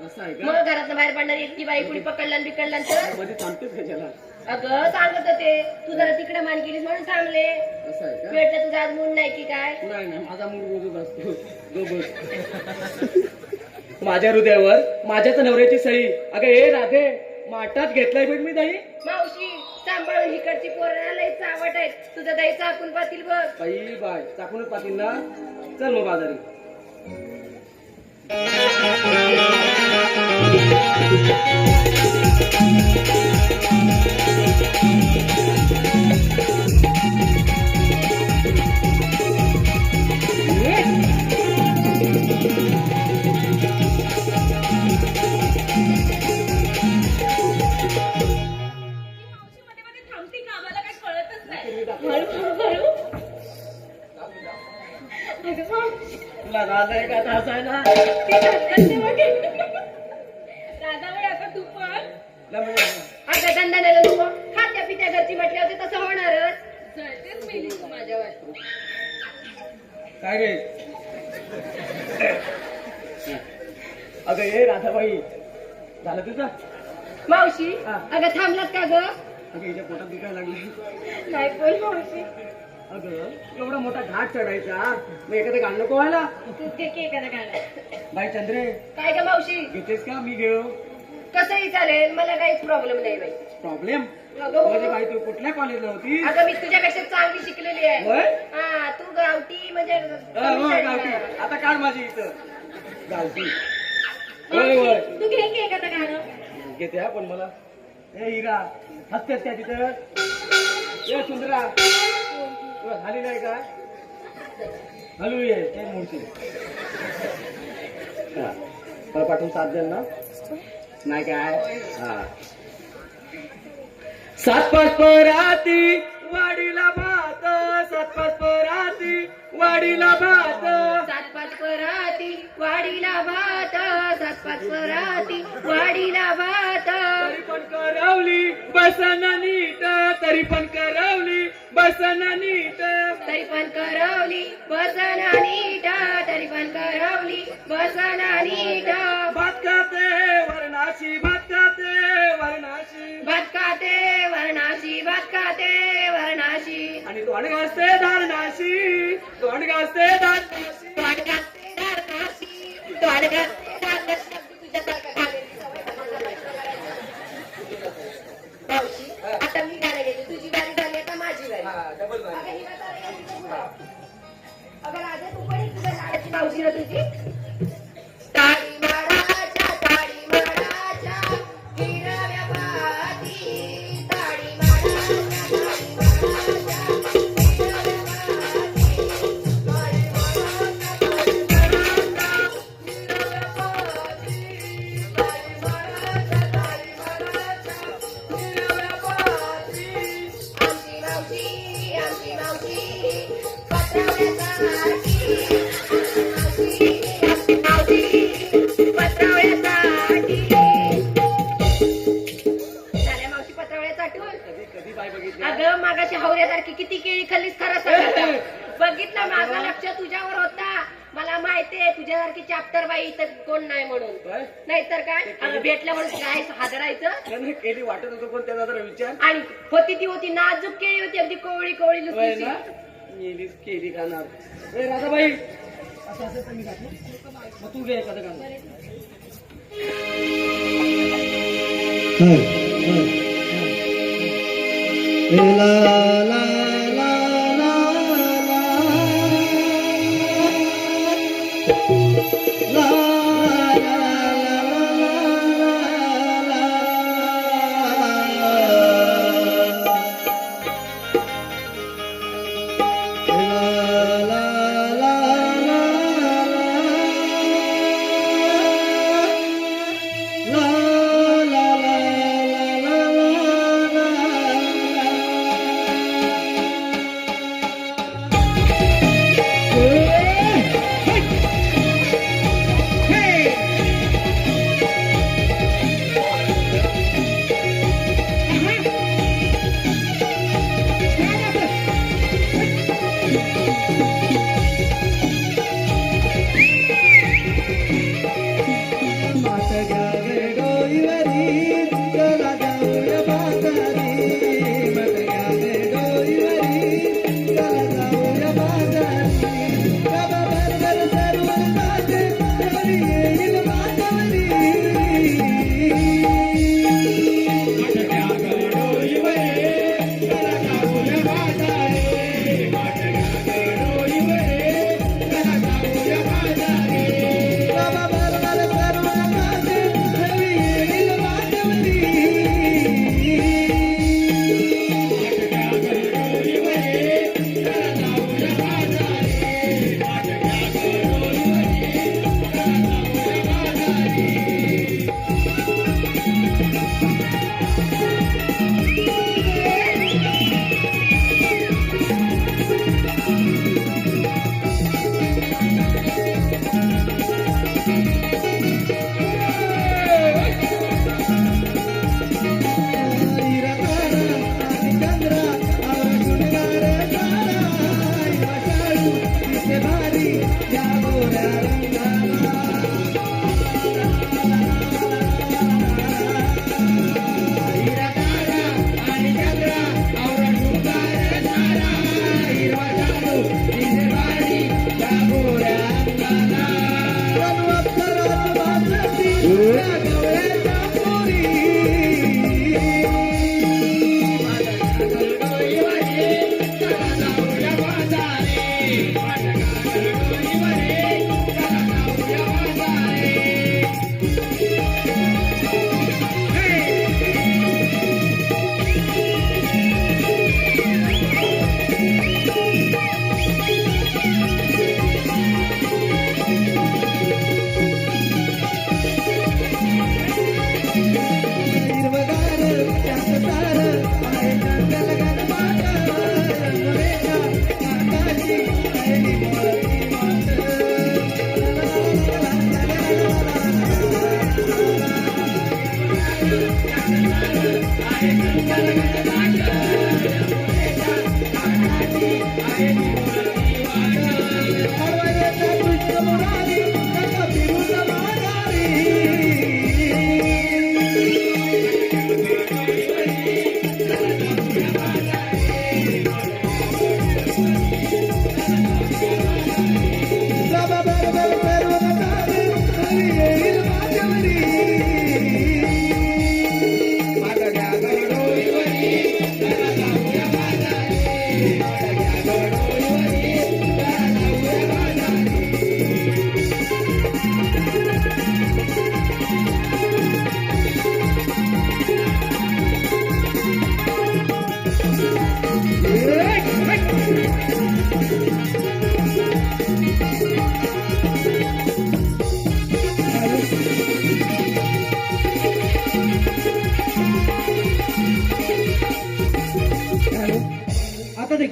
असं आहे मग का? घरातनं बाहेर पडणारी एकटी बाई कुणी पकडला आणि बिकडला तर मध्ये थांबतेच कशाला? अगं सांगत होते तू जरा तिकडे मान केलीस म्हणून थांबले. असं आहे का? भेटलं तुझा आज मूड नाही की काय? नाही नाही माझा मूड रोजच असतो. जो बस. माझ्या हृदयावर माझ्याच नवऱ्याची सही. अगं हे राधे माठात घेतलाय बघ मी दही. मावशी सांभाळून इकडची पोरं लई चावट आहेत. तुझं दही चाकून पातील बघ. बाई बाय चाकूनच पाटील ना. चल मग बाजारी. तुला राज आहे का त्रास आहे ना? राधाबाई आता तू पण लय अगं दंड नाही नको. खात्या पित्या घरची म्हटली होती तसं होणारच. जळतेच मेली तू माझ्यावर. काय रे? अगं ये राधाबाई झालं तुझं? मावशी हा. अगं थांबलात का ग? अगं हिच्या पोटात दुखायला लागले. नाही बोल मावशी. अगं एवढा मोठा घाट चढायचा, मग एखादं गाणं नको व्हायला. तू घे की एखादं गाणं. बाई चंद्रे, काय ग मावशी? घेतेस का मी घेऊ? कसंही चालेल, मला काहीच प्रॉब्लेम नाही बाई. प्रॉब्लेम? अगं म्हणजे बाई तू कुठल्या कॉलेजला होती? अगं मी तुझ्यापेक्षा चांगली शिकलेली आहे. होय? हा तू गावठी म्हणजे हो गावठी. आता काढ माझी इथं गावठी. होय होय मावशी, तू घे की एखादं गाणं. घेते हा, पण मला ए हिरा हसतेस काय तिथं? ए सुंदरा तुला झाली नाही का? हलू ये ते मूर्ती. हा मला पाठवून साथ द्याल ना? नाही काय? हा सात पाच पराती वाडीला भात, सात पाच पराती वाडीला भात, सात पाच पराती वाडीला भात, सात पाच पराती वाडीला भात. तरी पण करवली बसन नीट, तरी पण करवली बसन नीट, तरी पण करवली बसन नीट, तरी पण करवली बसन नीट. भात खाते वर्णाशी, भात खाते वर्णाशी, भात खाते वर्णाशी, भात खाते वर्णाशी. आणि तोंड घासते धारणाशी, तोंड घासते धारणाशी. तोंड घासते धारणाशी, तोंड घासते धारणाशी. तुझ्यासारखं खाण्याची सवय मला नाही. मावशी, आता मी गाणं घेते. तुझी बारी झाली, आता माझी बारी. हा डबल अगं बारी. हिला तर यायची तुला. अगं राजा तू पण एक तुझ्या लाडाची मावशी ना तुझी. ताडी माडाच्या, ताडी माडाच्या हिरव्या पाती, ताडी माडाच्या, ताडी माडाच्या हिरव्या पाती, ताडी माडाच्या, ताडी माडाच्या हिरव्या पाती, ताडी माडाच्या, ताडी माडाच्या हिरव्या पाती. आमची मावशी, आमची मावशी पत्रावळ्यासाठी, आमची मावशी पत्रावळ्यासाठी. झाल्या मावशी पत्रावळ्यासाठी. कधी कधी बाय बघितली? अगं मागाशी हावऱ्यासारखी किती केळी खाल्लीस खरं सांग. बघितलं, माझं लक्ष तुझ्यावर होता. मला माहितीये तुझ्यासारखी चॅप्टर बाई तर कोण नाही म्हणून. होय? नाहीतर काय, अगं भेटलं म्हणून काय हादरायचं. त्याने केली वाटत होतो, पण त्याचा जरा विचार. आणि होती ती होती नाजूक केळी होती, अगदी कोवळी कोवळी होय लुसलुशीत. ना? मेलीच केली खाणार. ए राधाबाई असं असं तर मी घातलं. मग तू घे एखादं गाणं. ला ला ला ला ला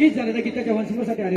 गीत झालं त्या गीताच्या वंशमूळसाठी आले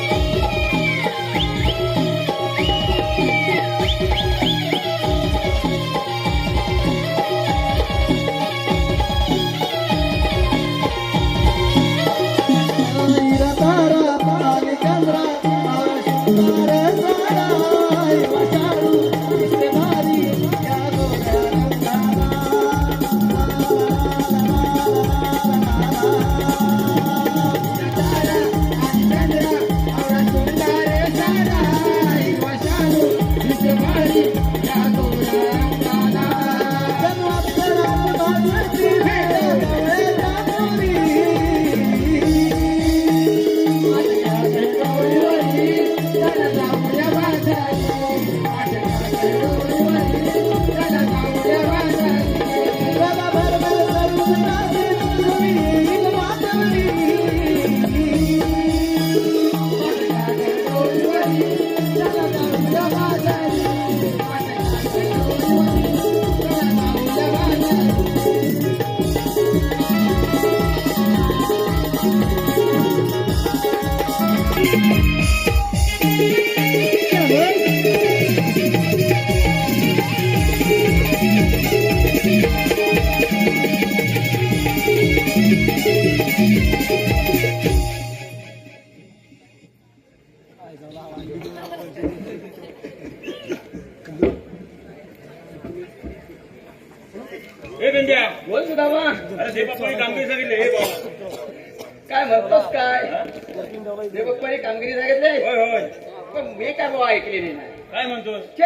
हे बेंद्या बोल सुदामा. अरे देवबापाने कामगिरी सांगितले हे बाबा काय म्हणतोस काय देवबाप्पाने कामगिरी सांगितले होय होय पण मी काय बाबा ऐकलेली नाही. काय म्हणतोस छे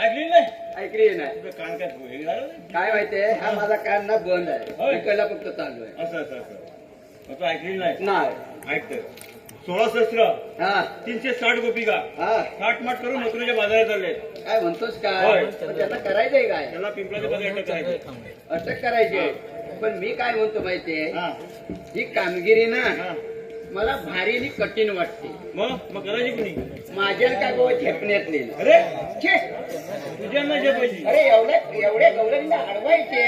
ऐकली नाही ऐकलेली नाही. तुझं कान काय हे झालं काय माहितीये हा माझा कान ना बंद आहे होय. इकडला फक्त चालू आहे. असं असं असं मग तू ऐकली नाही नाही ऐकत 16 शस्त्र हा 360 गोपिका हा थाटमाट करून मथुरेच्या बाजारात चालले काय म्हणतोस काय होय. पण त्यांना करायचंय काय त्याला पिंपळाच्या बाजार अटक करायचं अटक करायची पण मी काय म्हणतो माहितीये हा ही कामगिरी ना हा मला भारी आणि कठीण वाटते. मग करायची कुणी माझ्या काय बाबा झेपण्यातली नाही. अरे छे तुझ्यांना जपायची अरे एवढ्या गौरवीला अडवायचे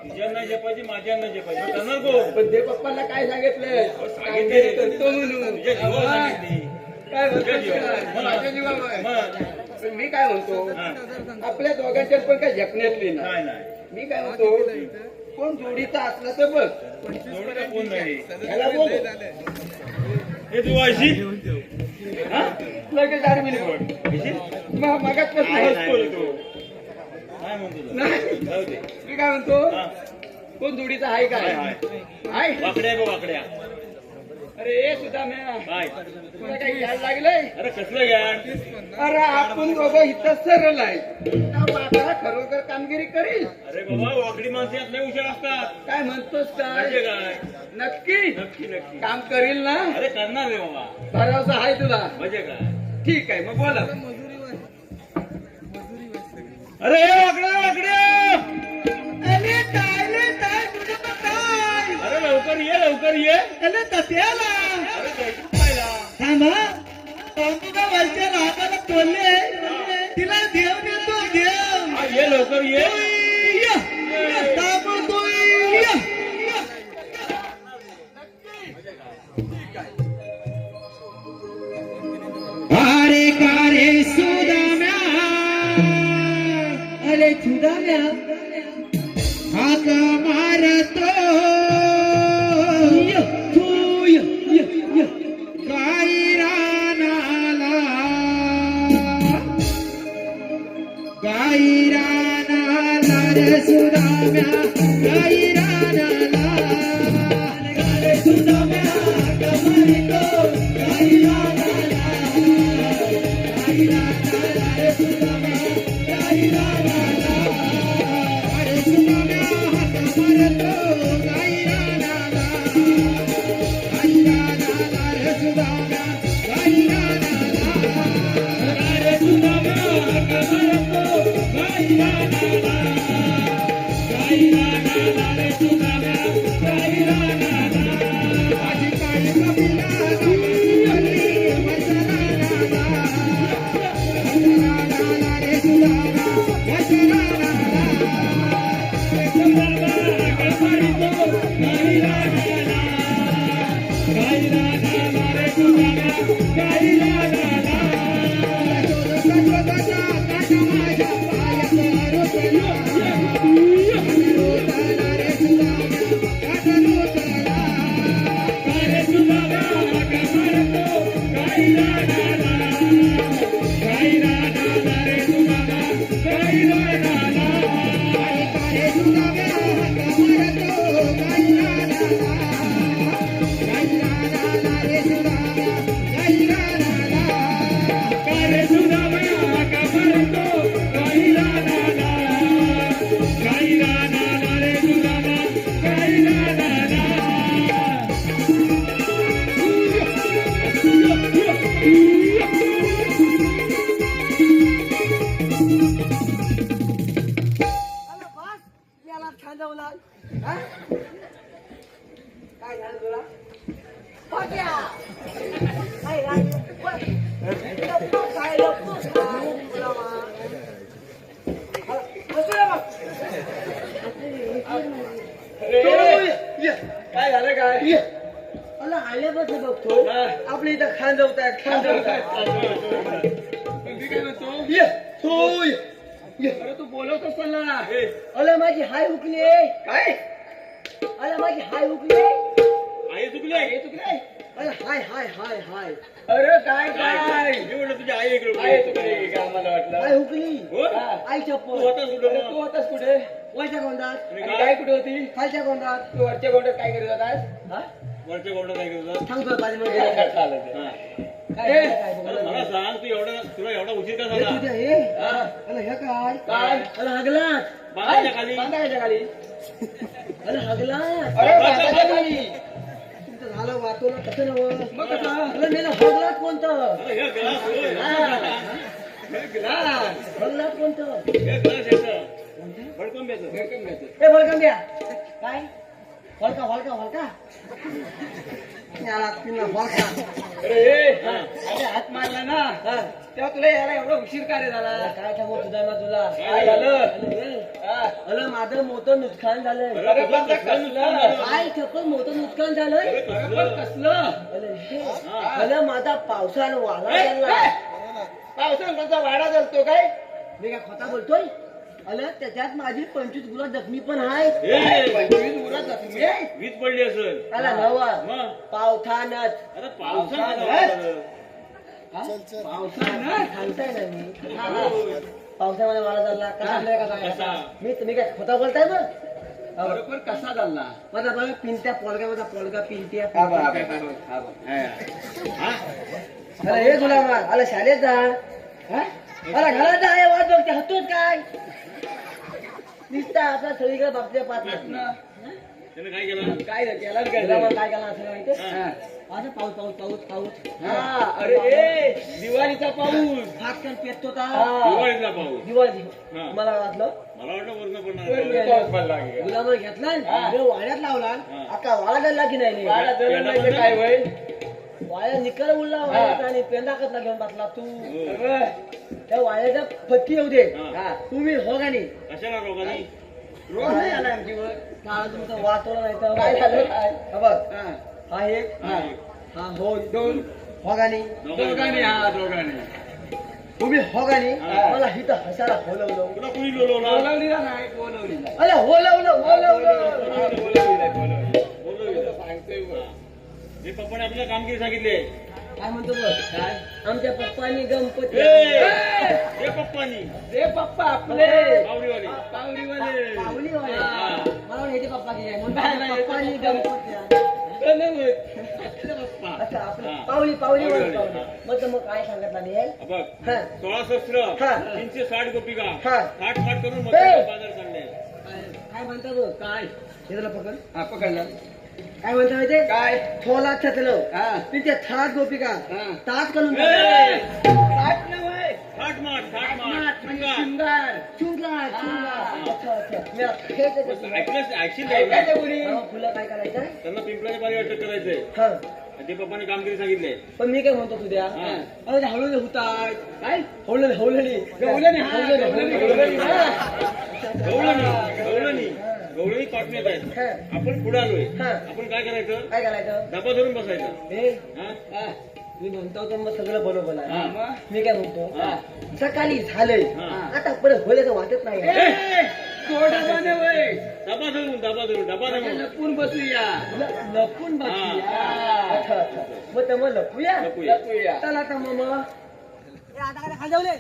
तुझ्यांना जपायची माझ्यांना जपायची करणार कोण पण देवबाप्पाला काय सांगितलं सांगितले कामगिरी करतो म्हणून तुझ्या जीवावर सांगितली काय तुझ्या म्हणतोस जीवावर. काय? माझ्या जीवावर. मग पण मी काय म्हणतो हा. आपल्या दोघांच्यात पण काय झेपण्यातली नाही. नाही नाही मी काय म्हणतो कोण जोडीचा असला तर बघ जोडीला कोण नाही ह्याला बोल हे तू अशी लगेच आर्मीने मागात काय कसं तू काय म्हणतो तू? नाही जाऊ दे मी काय म्हणतो हा. कोण जोडीचा आहे काय हाय, आहे वाकड्या आहे बघ वाकड्या अरे ए सुद्धा म्या काय तुला काही घ्यायला लागलंय अरे कसलं घ्या अरे आपण दोघं इथं सरळ आहे हा बाबा खरोखर कामगिरी करील. अरे बाबा वाकडी माणसे यात लय हुशार असतात काय म्हणतोस म्हणजे काय काय नक्की नक्की नक्की काम करील ना अरे करणार रे बाबा भरोसा आहे तुला म्हणजे काय ठीक आहे मग बोला अरे हे वाकड्या वाकड्या अरे काय तुझं काय अरे लवकर ये अरे तस्याला अरे जायचं पाहिला थांबा तुझ्या वरच्या रागाला बोलले तिला देव देतो देव हा, ये लवकर ये अरे का रे सुदाम्या अरे सुदाम्या हाक मारतो काही रानाला काही रानाला रे सुदाम्या काही रानाला रे सुदाम्या हाक मारतो काही रानाला काही रानाला रे सुदाम्या काही रानाला अरे सुदाम्या हाक मारतो काही रानाला काही रानाला रे सुदाम्या काही रानाला रे सुदाम्या हाक मारतो काही रानाला काही रानाला रे सुदाम्या काही रानाला माझी काळी कपिला गल्ली वसरानाला वसरानाला रे सुदाम्या वसरानाला रे सुदाम्या हाक मारतो काही रानाला काही रानाला रे याला खांदवला हा? काय झालं तुला पाट्या काय झालं? लपतो काय लपतो काय तुला मा? काय झालं काय अला आल्यापासून बघतो आपल्या इथं खांदवताय खांदवताय मी काय म्हणतो ये होय अरे तू बोलवत असताना अला माझी हाय हुकली काय अला माझी हाय हुकली आई चुकले अला हाय हाय हाय हाय अरे काय काय एवढं तुझी आई इकडे चुकले का मला वाटलं हाय हुकली हो? आई चप्पल तू होतास कुठे तू होतास कुठे वरच्या गोंडात आणि काय कुठे होती खालच्या गोंडात तू वरच्या गोंडात काय करत होतास हा? वरच्या गोंडात काय करत होतास सांगतो पाच मिनिट चालेल हा. काय ए, काय अरे मला सांग तू तुला एवढा उशीर का झाला तुझ्या हे अला हे काय काय? अला हगलात बांधायच्या खाली बांधायच्या खाली अला हगलात अरे बांधायच्या खाली तुमचं झालं वाटोला कसं नवं मग कसं? अला मेला हगलात कोणतं अरे हे ग्लास होय. हे ग्लास हगलात कोणतं हे ग्लास याचं भडकंब्याचं ए बळकन द्या काय हलका हलका हलका याला तिला हलका अरे अरे हात मारला ना हा तेव्हा तुला यायला एवढा उशीर का रे झाला काय सांगू तुझा ना तुला काय झालं? झालं अला माझं मोठं नुकसान झालं अरे पण ते कसलं? काय छप्पन मोठं नुकसान झालं अरे पण कसलं अला माझा पावसानं वाला झाला पावसानं कोणता वाडा चालतो काय मी काय खोटा बोलतोय अला त्याच्यात माझी 25 गुला जखमी पण आहे वीज पडली असेल अला नवा मग पावसानच आता पावसानं पावसानं सांगताय ना मी पावसामध्ये मला झाला कसा? कसा मी तुम्ही काय खोटा बोलताय मग बरोबर कसा झाला माझा बघा पिंट्या पोलगा माझा पोलगा पिंट्या अरे हे तुला आला शाळेत जा हा? अरे घरात जा हे वाट बघते हतोच काय दिसता आपला सगळीकडे बापच्या पाच त्यानं काय केलं काय केला काय केला असं माहिती असं पाऊस पाऊस पाऊस पाऊस हा अरे दिवाळीचा पाऊस फाटकन पेटतो का दिवाळीचा पाऊस दिवाळी हा. मला वाटलं मला वाटलं वर्ण वरनं पडणार गुलाबर घेतला हा. आणि वाड्यात लावला हा. आता वाळा झाला की नाही वाडा जळलं नाही तर काय होईल वाया निकल उडला वाळ्यात आणि पेंदा कसला घेऊन बसला तू हो. त्या वाळ्याच्या फटकी येऊ दे हा. तुम्ही हो का नाही कशाला रोगानी रोग नाही आला आमच्यावर काल तुमचं वाटवलं नाही तर काय झालं काय हा बघ हा एक हा हो दोन हो का नाही दोघांनी हा दोघांनी तुम्ही हो का नाही हा. मला हिथं हसायला होलवलं तुला कोणी बोलवलं नाही बोलवलीला अरे होलवलं हे पप्पाने आपल्याला कामगिरी सांगितले काय म्हणतो बघ काय आमच्या पप्पानी गणपती हे पप्पानी रे पप्पा आपले पावडीवाले पावलीवाले हा. मला ह्याचे पप्पा की आहे म्हणून नाही, नाही, पप्पानी गणपती आहे. पप्पा अच्छा आपलं हा. पावली पावली पावली, पावली हा. मग काय सांगितलं नाही बघ हा. 16 शस्त्र हा. 360 गोपिका हा. थाट फाट करून ए! मच्छीचे बाजार चालले काय म्हणतात बघ? काय हे जरा पकड हा पकडला काय म्हणता माहितीये काय थोला छतलं हा. तिथे थाट गोपिका हा. ताट करून थाट माट सुंदर चुंगार चुंगार अच्छा अच्छा मी हे ते करतो. ऐकशील काय हा, फुलं काय करायचं त्यांना पिंपळाच्या पारी अटक करायचंय हा आणि ते पप्पाने कामगिरी सांगितले पण मी काय म्हणतो तुझ्या हा. अरे हळूहळू होतात काय हवलणी हवलणी गवळणी पाठण्यात आहेत हा. आपण पुढे आलोय हा. आपण काय करायचं काय करायचं डबा धरून बसायचं हे हा? मी म्हणतो तर मग सगळं बरोबर हा. आहे मी काय म्हणतो हा. सकाळी झालंय हा. आता परत होल्याचं वाटत नाही डबा धरून लपून बसूया लपून बसूया हा. अच्छा अच्छा मग तर मग लपूया लपूया. चला आता मग आता काय खाजवले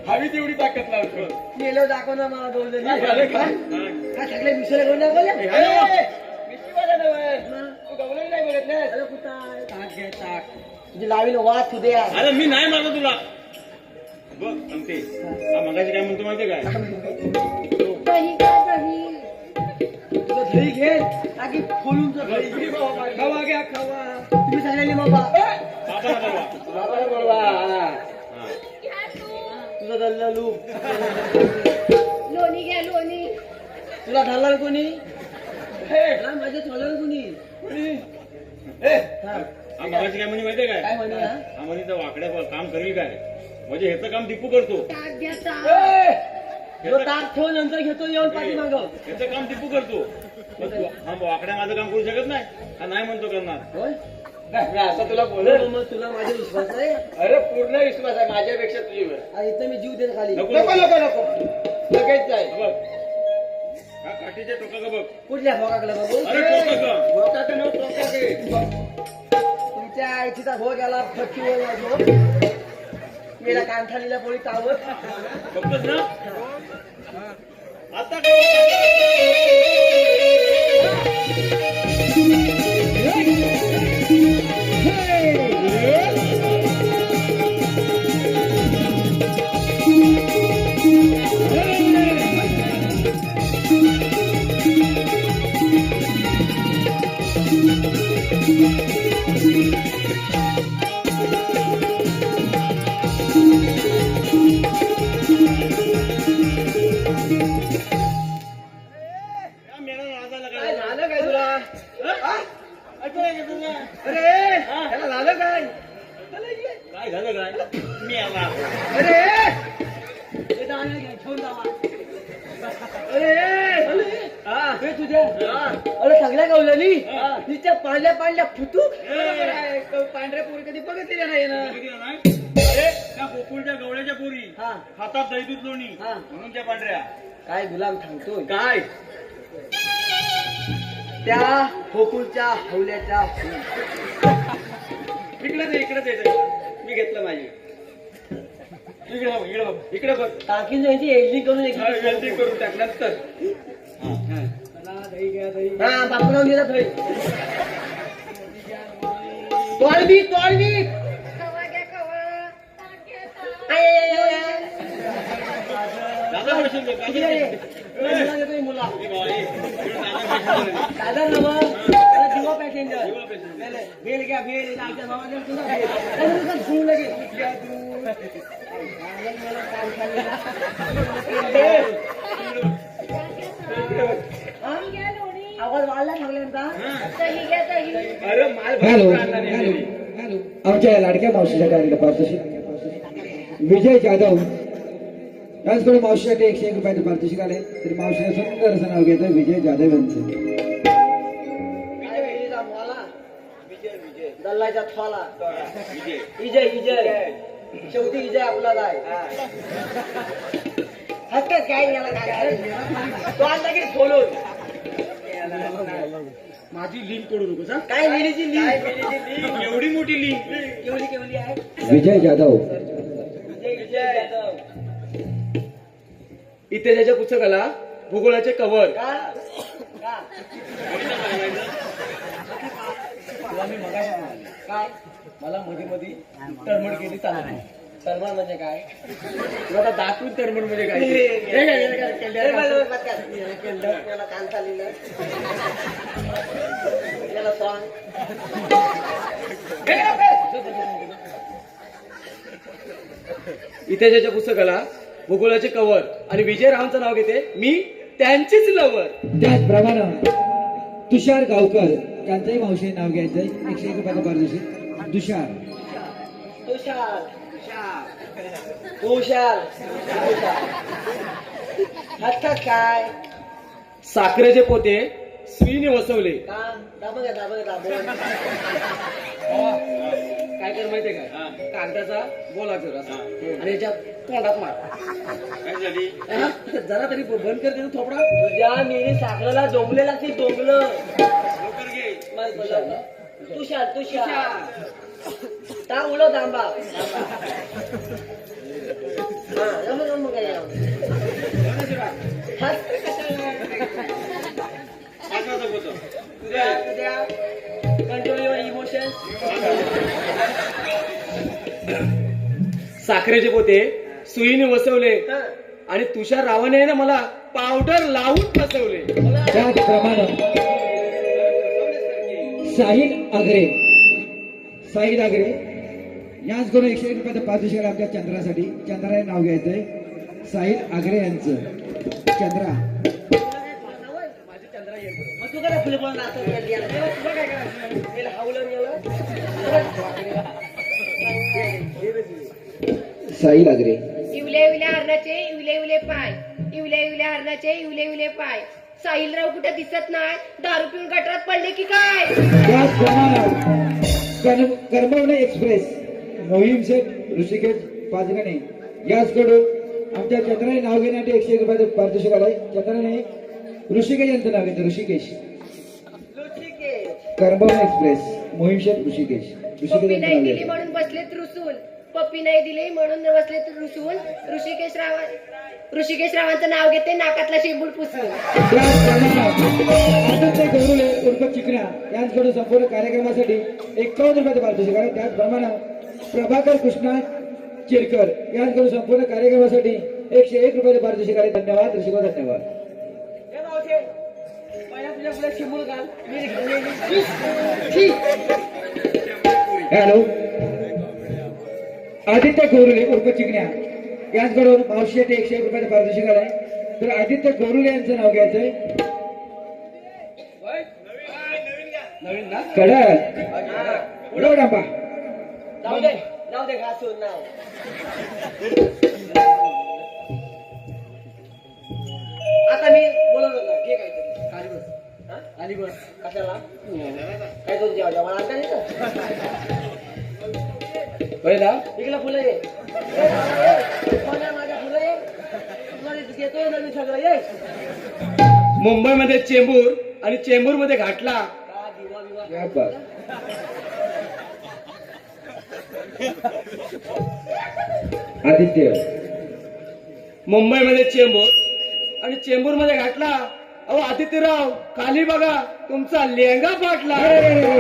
हवी तेवढी ताकद लावतो. गेलो दाखव ना मला दोन जणी. काय झालं काय? काय सगळे मिसळ घेऊन दाखवले? मिशीवाला नव्हे. तू गवळणी नाही बोलत नाही. अरे कुठं आहे? ताक घे ताक. तुझी लावीन वाद तू दे आज. अरे मी नाही मारलं तुला. बघ सांगते हा मगाशी काय म्हणतो माहितीये काय? दही का दही तुझं दही घे ताकी खोलून जा दही. खावा घ्या खावा. तुम्ही सगळ्यांनी बाबा बाबाला बोलवा. बाबाला बोलवा. हा. तुझं दल्लू लोणी घ्या लोणी तुला धरला कोणी? मला माझ्या थोडं कोणी? ए, हा. हा मगाशी काय म्हणे माहितीये काय? काय म्हणे हा? हा म्हणे तर वाकड्या काम करेल काय? म्हणजे ह्याचं काम दीपू करतो. ताक घ्या ताक तो ताक ठेव नंतर घेतो येऊन पाठी माग. ह्याचं काम दीपू करतो. पण तू हा वाकड्या माझं काम करू शकत नाही. हा नाही म्हणतो करणार. होय? असं तुला मग तुला माझा विश्वास आहे? अरे पूर्ण विश्वास आहे माझ्यापेक्षा तुझीवर. आणि इथं मी जीव देईन खाली. नको नको लगेच जाय बघ. हा काठीच्या टोकाचं बघ. कुठल्या भोगाकडे बघू? अरे टोकाचं. टोकाचं नाव टोकाचं. तुमच्या आईचा भोग याला फटकीवर भोग. मेला कांठालीला पोळी तावत. बघतोस ना आता काय झालं काय तुला? अरे त्याला झालं काय? काय झालं काय मी आला. अरे हे दाणे घे, ठेवून जावा. अरे हे तुझ्या अरे सगळ्या गवल्यानी तिच्या पांढऱ्या फुटूक. पांढऱ्या पोरी कधी बघितलेल्या नाही ना. अरे त्या गोकुळच्या गवळ्याच्या पोरी हा हातात दही दूध लोणी हा. म्हणून त्या पांढऱ्या. काय गुलाम थांबतोय काय त्या गोकुळच्या हवल्याच्या इकडे मी घेतलं माझी. इकडे बघ इकडे बघ इकडे बघ. टाकीन जायची एडिटिंग करून एक वेल्डिंग करून टाकणार तर हा बापूराव गेला थोडी तोडवी खवा घ्या खवा दादा बसून बघ, दादा बसून. मुला ए बाई, इकडे दादा बसून. दादा नवा दिवा पॅसेंजर भेल घ्या भेल आमच्या भावाच्या तुला भेल घेऊन लगे घ्या लोणी आवाज वाढला सगळ्यांचा. दही घ्या दही अरे माल हॅलो भरपूर आणला नाही. हॅलो आमच्या लाडक्या मावशीच्या कार्यक्रम पारितोषिक विजय जाधव याचकडे मावशीसाठी 101 रुपयाचं पारितोषिक आले तरी मावशीला सुंदर असं नाव घेतं विजय जाधव यांचं. काय भेलीचा मला दल्लाच्या थोला विजय. विजय शेवटी विजय आपलाच आहे. हक्कच काय याला काय तो आज लगेच खोलून माझी लिंक तोडू नकोस हा. काय लिहिलीची लिहिली एवढी मोठी लिंक. केवली आहे विजय जाधव विजय इथे त्याच्या पुस्तकाला भूगोलाचे कव्हर. का का तुला मी मगाशी म्हणाले. काय मला मध्ये मध्ये टर्मड केली चालत. सर्व म्हणजे काय तुला आता दाखवून टर्मड म्हणजे काय ते. याला कांता लिहिलं याला सॉंग इतिहासाच्या पुस्तकाला भूगोलाचे कव्हर आणि विजयरावांचं नाव घेते मी त्यांचीच लवर. त्याचप्रमाणे तुषार गावकर यांचंही मावशी नाव घ्यायचंय 101 रुपयाचं पारितोषिक. तुषार तुषार हसतात काय साखरेचे पोते स्त्रीने वसवले. का दाबग काय कर माहितीये काय कागदाचा गोला कर असा आणि याच्यात तोंडात मार. काय झाली जरा तरी बंद कर त्याचा थोपडा. तुझ्या मी साखरेला डोंबलेला की डोंबलं लवकर घे. तुषार ता उलो थांबा हा जमलं काय कंट्रोल युअर इमोशन्स. साखरेचे पोते सुईने वसवले आणि तुषार रावाने ना मला पावडर लावून फसवले. त्याचप्रमाणे साहिल आगरे याचकडून 101 रुपयाचं पारितोषिक आमच्या चंद्रासाठी. चंद्रा हे नाव घ्यायचंय साहिल आगरे यांचं. चंद्रा मग तू काय फुले बोलून नाचत गेली? तुला काय करायचं? गेलं हावलं गेलं. साहिल आगरे इवले इवले हरणाचे इवले इवले पाय, इवले इवले हरणाचे इवले इवले पाय. साहिलराव कुठे दिसत नाही, दारू पिऊन गटारात पडले की काय? त्याचप्रमाणे कर्मवणे एक्सप्रेस मोहीम शेठ ऋषिकेश पाचगणे याचकडून आमच्या चंद्राने नाव घेण्यासाठी 101 रुपयाचं पारितोषिक आलंय. चंद्राने ऋषिकेश यांचं नाव घेतलं. ऋषिकेश कर्मवणे एक्सप्रेस मोहीम शेठ ऋषिकेश पप्पी यांचं नाही नाव दिली घेतलं. म्हणून बसलेत रुसून, पप्पी नाही दिली म्हणून बसलेत रुसून. ऋषिकेश रावांचं नाव घेते नाकातला शेंबूड पुसून. आदित्य गौरुले उर्फ चिकण्या यांच्याकडून संपूर्ण कार्यक्रमासाठी 51 रुपयाचं पारितोषिक आहे. त्याचप्रमाणे प्रभाकर कृष्णा चिरकर यांच्याकडून संपूर्ण कार्यक्रमासाठी 101 रुपयाचं पारितोषिक आहे. धन्यवाद ऋषिको, धन्यवाद. हे मावशे, पहिला तुझ्या पुढे शिमूल घाल. मी घाललेली. हॅलो, आदित्य गौरुले उर्फ चिकण्या यांच्याकडून मावशी येथे 101 रुपयाचं पारितोषिक आहे. तर आदित्य गौरुले यांचं नाव घ्यायचंय. नवीन ना कडक उडव डांबा. जाऊ दे घासून नाव. आता मी बोलत होता घे काहीतरी. खाली बस. हा? खाली बस. कशाला? काय तुझं जेव्हा जेव्हा आणता नाही का? पहिला इकडे फुलं ये. माझ्या फुलं ये. तुम्हाला घेतोय नवीन सगळं ये. मुंबईमध्ये चेंबूर आणि चेंबूर मध्ये घाटला. का दिवा बिवा. क्या बात. आदित्य मुंबईमध्ये चेंबूर आणि चेंबूर मध्ये घाटला. अहो आदित्यराव खाली बघा, तुमचा लेंगा फाटला. अगं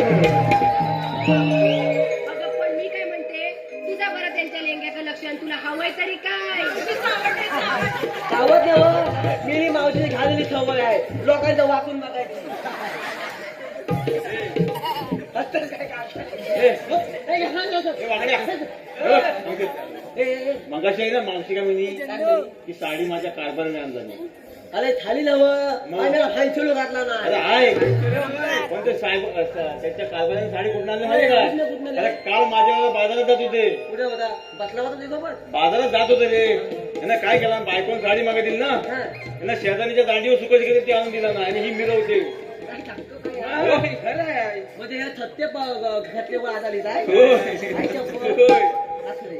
पण मी काय म्हणते, तुझा बरं त्यांच्या लेंग्याचं लक्ष आणि तुला हवंय तरी काय? सावध नाही हो. मी मावशीने घालेली सवय आहे लोकांचं वाकून बघायची. हसतंच काय मगाशी आहे ना मावशी काय म्हणी की साडी माझ्या कारभाराने आणलं नाही. अरे थाली नव आम्हाला फायचुलो घातला अरे ना. आहे पण ते साहेब त्यांच्या कारभाराने साडी कुठून आणली माहिती का? अरे काल माझ्या बाजारात जात होते. कुठे होता बसला होता तुझ्यासोबत. बाजारात जात होते रे. त्यांना काय केला, बायकोन साडी मागितली ना, हा. त्यांना शेजारीच्या दांडीवर सुकत गेले, ती आणून दिला ना आणि ही मिरवते. काय सांगतो काय? खरं आहे. म्हणजे हे थत्ते घातले वर आजारी काय? होय. काय शपथ. होय. असं रे.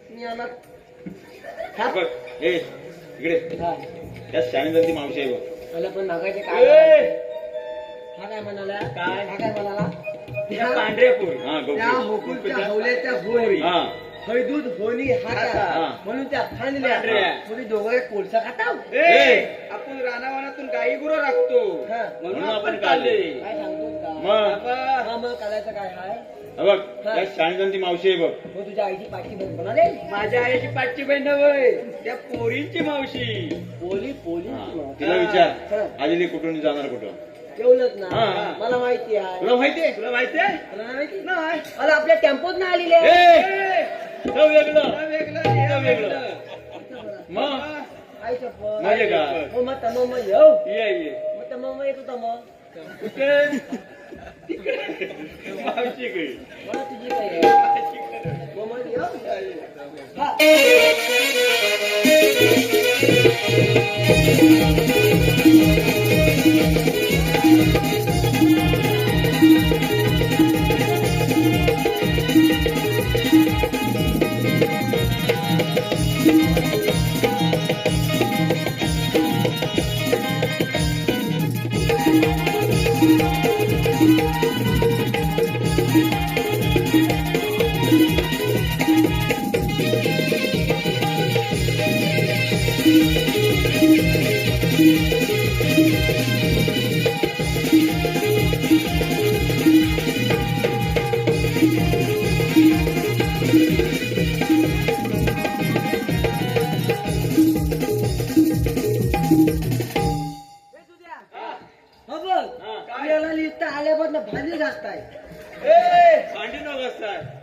मी आम्हाला बघ, ए इकडे हा. त्या शाळेत ती मावशी आहे बघ. मला पण मागायचे काय? हा काय म्हणाला? काय? हा काय म्हणाला? त्या पांढऱ्या पोरी. हा, त्या होकुलच्या हवल्याच्या होळी हा. हैदूत होली हाता हा. म्हणून त्या फांदल्या पांढऱ्या. तुम्ही दोघं कोळसा खाताव. आपण रानावानातून गाई गुरं राखतो हा. म्हणून आपण काढले. काय सांगतो का? मग हा मग काढायचं काय हाय? बघ त्या शाळेत ती मावशी आहे बघ. हो तुझ्या आईची पाठी बंद म्हणाले. माझ्या आईची पाचची बहीण नव्हे, त्या पोरींची मावशी. पोली पोली हा. तिला विचार आलेली कुठून जाणार कुठं. एवढंच ना. हा. मला माहिती आहे. तुला माहितीये, तुला माहितीये. तुला नाही माहिती? नाही. अरे आपल्या टेम्पोत ना आलेले. तो वेगळं. मग आई शपथ. म्हणजे काय? हो मग तम मग येऊ. ये मग तम मग येत होता मग. मावशी कडे. मला तुझी काय आहे? हो मग येऊ. हा.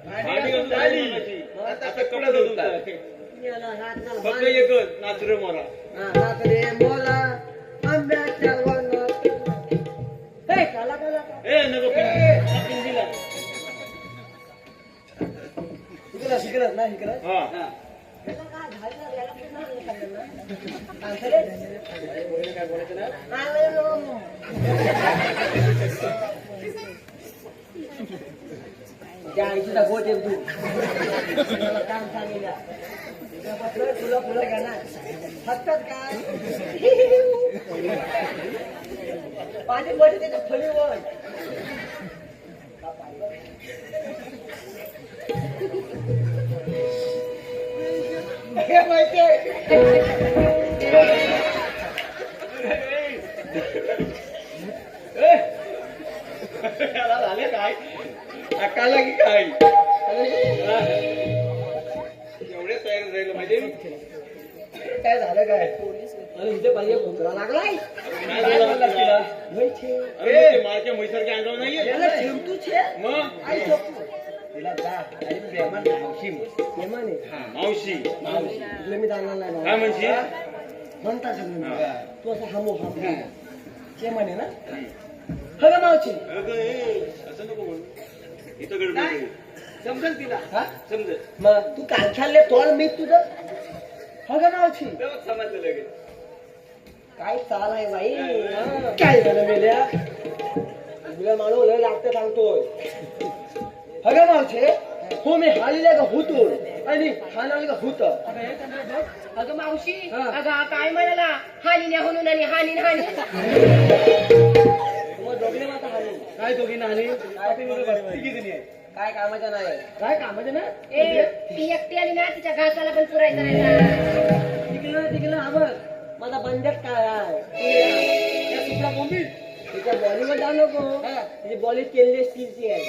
भांडी घासून झाली. आता कपडे धुतात. याला हात नाल फक्त बांध. एकच नाचरे मोरा. नाकडे मोला आंब्याच्या वनात. हे काला काला काला. ए नको पिंजीला. शिकलत ना शिकलत. हा याला काय झालं? याला कुठं नाही खाल्लं ना? काय झालं? काय बोलायचं ना. नाही, नाही, नाही. त्या आईचा गोट आहे तू. मला काम सांगितलं. तुला फुलं घेणार हसतात काय? पाणी पडते त्याच्या फळीवर. हे माहितीये. याला झाले काय अकाला की काय एवढे तयार राहिलं माहिती. काय झालं काय? अरे इथे पाहिजे खोकला लागलाय. काय झालं म्हणला तिला? अरे ते मारच्या म्हैसारखे अंगावर नाहीये. याला चिमटू छे. मग आई झोपू. तिला जा आणि प्रेमान मावशी प्रेमाने. हा मावशी तुला मी जाणार नाही बाबा. काय म्हणशी. म्हणता सगळं तू असं हमो हम प्रेमाने ना. हो का मावशी? अगं, ए, असं नको म्हणू. इथं गडबड आहे. समजेल तिला. हा समजेल. मग तू काल खाल्ले तोल मी तुझं. हो का मावशी? तेव्हा समजलं लगेच. काय चाल आहे बाई. हा. काय झालं मेल्या तुला माणूस लय लागतं सांगतोय. हो का मावशी? हो मी हालीला का होतो आणि खाणाला का होत. अगं मावशी हा. अगं काय म्हणाला हानी म्हणून आणि हानी हानी. मग दोघीने माता हानी. काय दोघींना आली काय कामाच्या नाही. काय कामाच्या ना. ए ती एकटी आली ना तिच्या घासाला पण पुरायचं नाही. तिकडं आवर माझा बंदच काय आहे. या सुपडा बोंबील तिच्या बॉलीवर जाऊ नको. तिची बॉली केलेली स्टीलची आहे.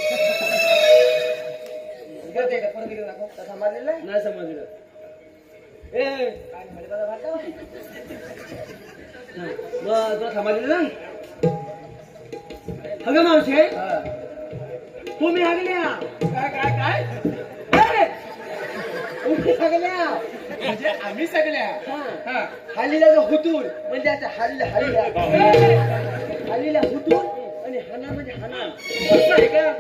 तसा मारलेला आहे? नाही समजलं. ए काय म्हणे बरं वाटतं? मग तुला समजलेलं नाही. अगं मावशे तुम्ही हागल्या. काय काय काय ए! तुम्ही हागल्या. म्हणजे आम्ही सगळ्या हा. हालीला जो हुतून म्हणजे आता हालीला हुतून आणि हाना म्हणजे हाना. असं आहे का.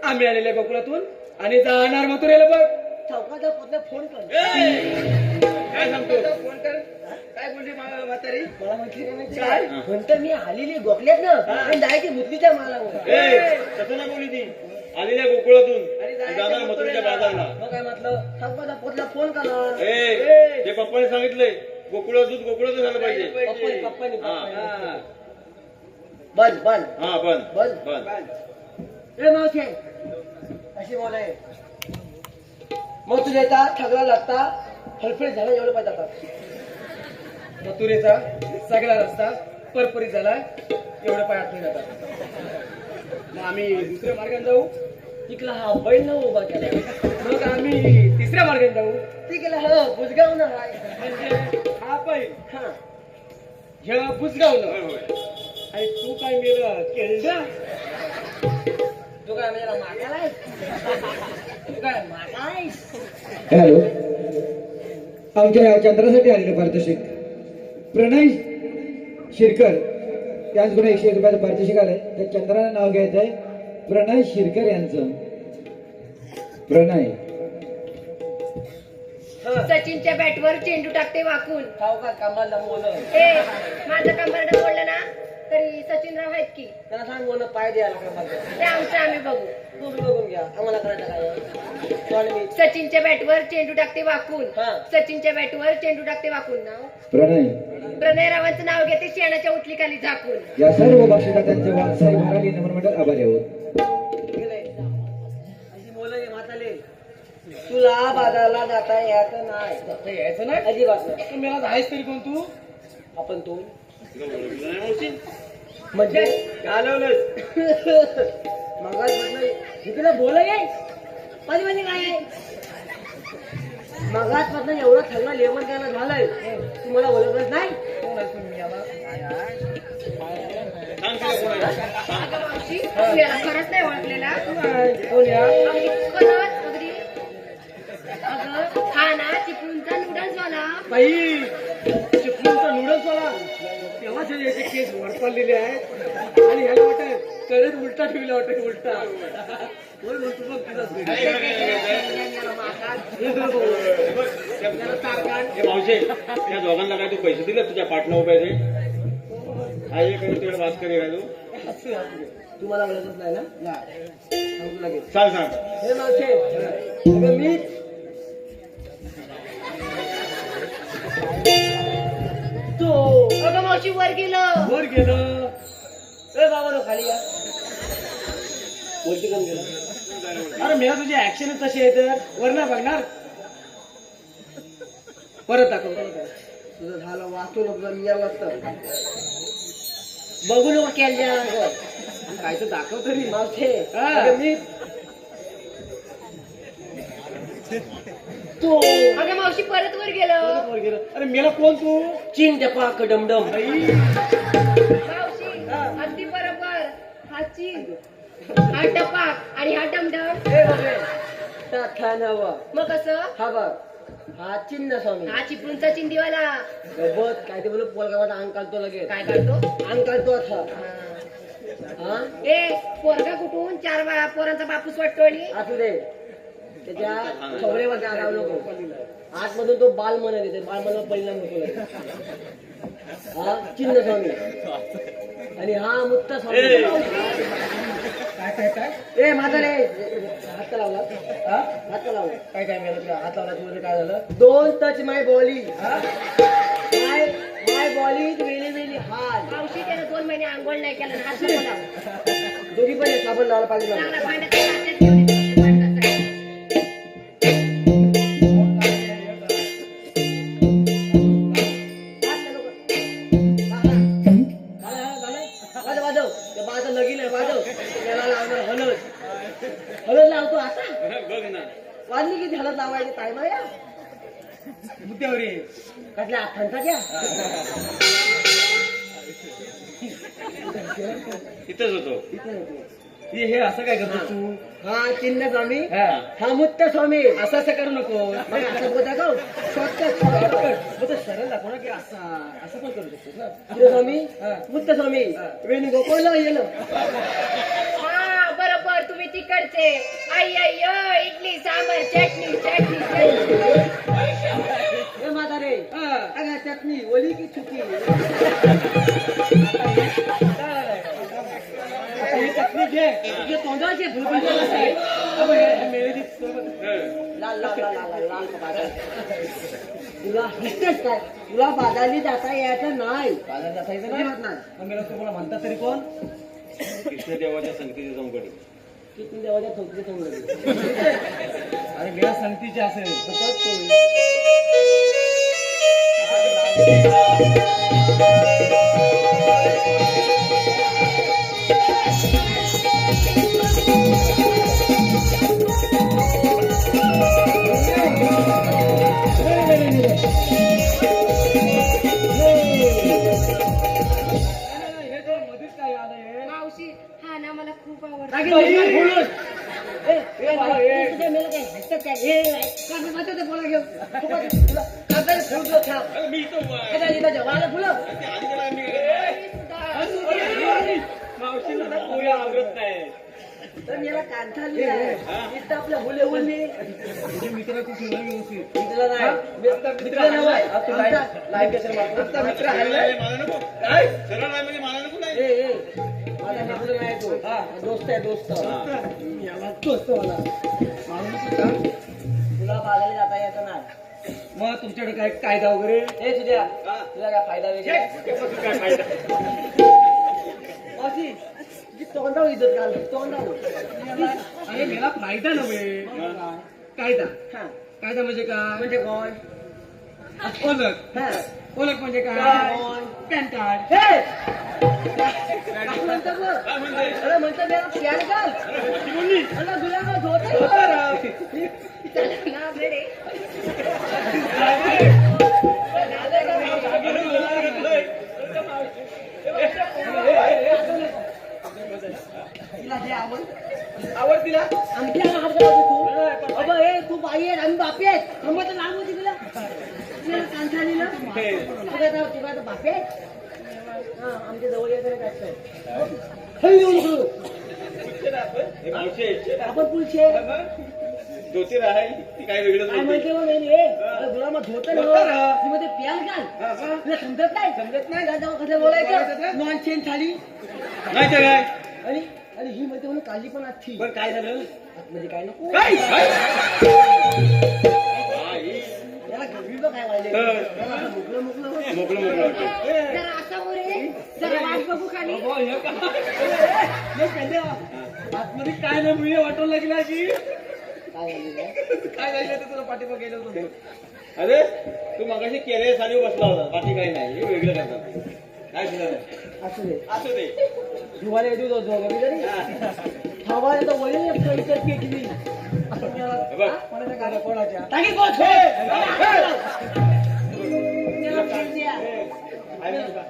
आम्ही आलेल्या गोकुळातून आणि जाणार मथुरेला बघ. चौकाचा पत्ता फोन कर. काय सांगतो. फोन कर. काय बोलली म्हातारी. मला म्हटली काय? म्हणतं मी आलेली गोखल्यात ना आणि जायची मुदलीच्या मालावर. ए तसं नाही बोलली ती. आलेल्या गोकुळातून आणि जाणार मथुरेच्या बाजारला. मग काय म्हटलं चौकाचा पत्ता फोन करा. ए जे पप्पाने सांगितलंय गोकुळातून गोकुळातून झालं पाहिजे. पप्पानी हा. बंद बंद हा बंद बंद. बंद. ए मावशे अशी बोलाय. मग तुझ्या येतात ठगला लागता फळफळीत झाला एवढं पाहिजे जातात. मथुरेचा सगळा रस्ता परपरीत झाला एवढे पाय आत जातात. मग आम्ही दुसऱ्या मार्गाने जाऊ. तिकला हा बैल न उभा केला. मग आम्ही तिसऱ्या मार्गाने जाऊ. तिकला हा बुजगाव ना हाय. म्हणजे हा पाय हा ह्या बुजगावलं. आणि तू काय मेलं केळडा. तू काय मेला मागायला. तू काय मागाय. हॅलो आमच्या या चंद्रासाठी आलेले पारितोषिक प्रणय शिरकर यांच्याकडून 101 रुपयाचं पारितोषिक आलंय. त्या चंद्राने नाव घ्यायचं आहे प्रणय शिरकर यांचं. प्रणय सचिनच्या बॅटवर चेंडू टाकते वाकून. खाऊ का कामाला मोल. ए माझं कंबरड बोललं ना तरी सचिनराव आहेत की. त्याला सांग मोल पाय द्यायला कामाला. ते आमचं आम्ही बघू. तुम्ही बघून घ्या आम्हाला करायचं काय. पण मी सचिनच्या बॅटवर चेंडू टाकते वाकून. हा. सचिनच्या बॅटवर चेंडू टाकते वाकून. नाव प्रणय प्रणय रावांचं नाव घेते शेणाच्या उचलीखाली झाकून. या सर्व बक्षिसांचे वाटसाई मराठी नमन मंडळ आभारी आहोत. गेलंय. अशी बोल म्हाताले तुला बाजारला जाता यायचं नाही. यायचं नाही. अजिबात नाही. पण मला जायच तरी कोण तू. आपण तू मावशी म्हणजे घालवलंच. मग तिकडे बोल आहे माझी म्हणजे काय आहे. मगाच पासून एवढं थंड लेमन द्यायला झालंय तुम्हाला बोलतच नाही. सांग तिला कोण आहे. अगं मावशी तू याला खरंच नाही ओळखलेला. कोण या? अगदी खरंच पडलेली आहे आणि ह्याला वाटत करत उलटा ठेवला वाटत उलटा बोल बोल तू बघ तुझा मावशे त्या दोघांना काय तू पैसे दिले तुझ्या पाटला उभ्याचे आई तिकडे वाच करी काय तू तुम्हाला मिळतच नाही ना सांगतो लगेच. सांग सांग हे मावशे अगं मी तो अगं मावशी वर गेलं वर गेलं ए बाबा नो खाली या बोलती कम गेला अरे मेरा तुझी ऍक्शन तशी आहे तर वर नाही बघणार परत दाखव तुझं झालं वाचू नको मी या वाचत बघू नको केल्या काय तर दाखव तरी मावशे हा. अगं मी तो अगं मावशी परत वर गेलं वर गेलं अरे मेला कोण तू चीन डपा कडमडम मावशी अगदी बरोबर हा चीन हा टपाक आणि हा डमडम हे बघे टाठान हवा मग कसं हा बघ हा चिन्ह स्वामी हा चिपळूणचा चिंदीवाला गबत काय ते बोल पोलगावात अंग काढतो लगेच काय काढतो अंग काढतो आता हा ए पोरगा कुठून चार पोरांचा बापूस वाटतो आणि असू दे त्याच्या सगळ्यावर जागा नको आतमधून तो बाल म्हणत येते बाल मनावर परिणाम होतो लगेच. हा चिन्ह स्वामी आणि हा मुक्त स्वामी काय काय काय ए माझा रे हात का लावला हा? हात का लावला काय काय मेला तुझ्या हात लावला तुझं काय झालं दोन टच माय बॉली हा? माय माय बॉली वेली वेली हात मावशी त्यानं 2 महिने आंघोळ नाही केलं आणि हात नको लावू. दोघी पण साबण लावला पाहिजे मला. चांगला भांड्यात हातात घेऊन येतो, भांड्यात आहे. वाजव वाजव ते माझं लगीन आहे वाजव त्याला लावणार हलद हलद लावतो आता बघ ना वाजली किती हलद लावायची टाइम आहे या मुद्द्यावर ये. कसल्या आठांचा घ्या इथंच होतो हे असं काय करतो तू हा चिन्ह स्वामी हा. हा मुक्त स्वामी असं असं करू नको मग असं बोलता का शॉर्टकट मग ते सरळ दाखव ना की असं पण करू शकतो ना चिन्ह स्वामी हा. मुक्त स्वामी वेणुगोपाळला गेलं हा बरोबर तुम्ही तिकडचे आई आई इडली सांबर चटणी चटणी चटणी हे म्हातारे हा. अगं चटणी ओली की चुकी ही चटणी घे हे तोंडाचे लाल लाल लाल लाल लाल कपाटा. तुला हिस्टेच काय तुला बाजारली जाता यायचं नाही बाजार जायचं नाही नाही होत नाही मग मेला तुम्हाला म्हणतात तरी कोण कृष्णदेवाच्या संगतीची चौकडी किती देवाच्या थोपडी तोंडली अरे मेला संगतीचे असेल हे तर मध्येच काय आलंय मावशी हा ना मला खूप आवडतो तुझ्या मेला काय हसतात काय हे काय माझं ते बोला घेऊ तुला कागदाने फुलं ठेव. मी इथं उभा आहे. हे काय इथं जेवायला फुलं आधी गेला आम्ही मावशीला ना पोळी आवडत नाही तर मला कांथा लिहिलाय इथं आपल्या हुले हुले तुझे मित्र तू शिवाय व्यवस्थित मित्र नाही मित्र नाही लाईव्ह कशाला मारतो? आमचा मित्र हल्लाय मला नको काय सरळ आहे म्हणजे मला नको नाही ए माझा मित्र नाही तो दोस्त आहे दोस्त याला तोच मला तुला बाजारला जाता येतं नाही मग तुमच्याकडे काय कायदा वगैरे हे तुझ्या तुला काय फायदा वगैरे काय फायदा अशी जी तोंडावर इज्जत घाल तोंडावर अरे मेला फायदा नव्हे कायदा हा कायदा म्हणजे काय म्हणजे कोण ओळख हा ओळख म्हणजे काय काय? पॅन कार्ड हे काय म्हणतो बघ? अरे म्हणतो मेरा प्यार घाल अरे गुलाब धोतर ना भेडे तिला जे आवड आवड तिला आमच्या हात घालायचं तू अबे ए तू बाई आहे आम्ही बापी आहेत थांबत लांब होती तुला तिला कांथा लिहिलं तुला तर बापी आहे हा, आमच्या जवळ यायचं नाही काय खाली येऊ नको. हे मावशे आपण पुढचे धोती राहाय ती काय वेगळंच काय बोलते. म्हणते मग मेन गुलाम धोतर मध्ये प्याज घाल तुला समजत नाही दादा कसं बोलायचं नॉन चेन थाली नाही तर काय आणि आणि ही म्हणते म्हणून काळजी पण आजची पण काय झालं म्हणजे काय नको काय आई, याला गरबी बघ काय वाढले मोकळं मोकळं मोकळं मोकळं वाटतं. जरा असा हो रे जरा वाट बघू खाली आतमध्ये काय नाही मुली वाटू लागला की काय झालं काय झालं ते तुला पाठीमाग गेलं होतं. अरे तू मगाशी केले साली बसला होता बाकी काही नाही हे वेगळं करतात काय झालं असू दे असू दे जुवाला येतो जोगा जरी हवा येतो वळील पैसे पेटली बघ. कोणाच्या गाड्या कोणाच्या टाकी कोण? आहे म्हणू का?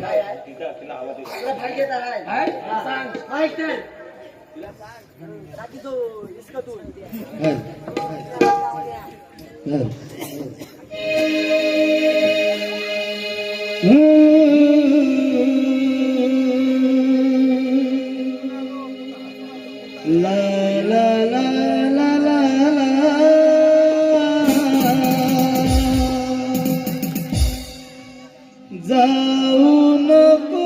काय आहे तिला आवाज येतो. तुला भाग येत आहे सांग माहित नाही राजी तो इसका तू ला ला ला ला ला ला जाऊ नको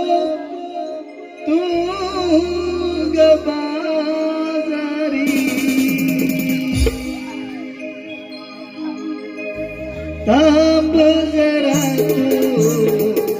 तू ग बाजारी थांब जरा तू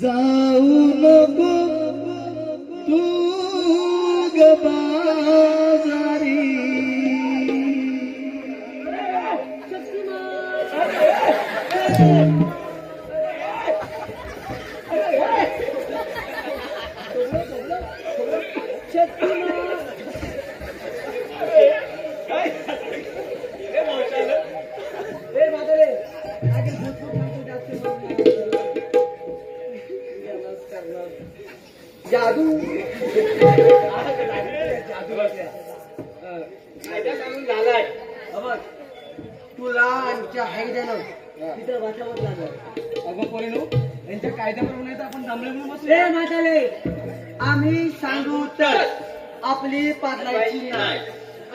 जाऊ नको तू ग बाजारी जादू कायदा सांगून झालाय बघ तुला आमच्या हैद्यानं तिथं बसावंच लागलं. अगं पोरीनो, यांच्या कायद्याप्रमाणे तर आपण थांबले म्हणून बसलो. ए म्हातारे, आम्ही सांगू तर आपली पातळायची नाही.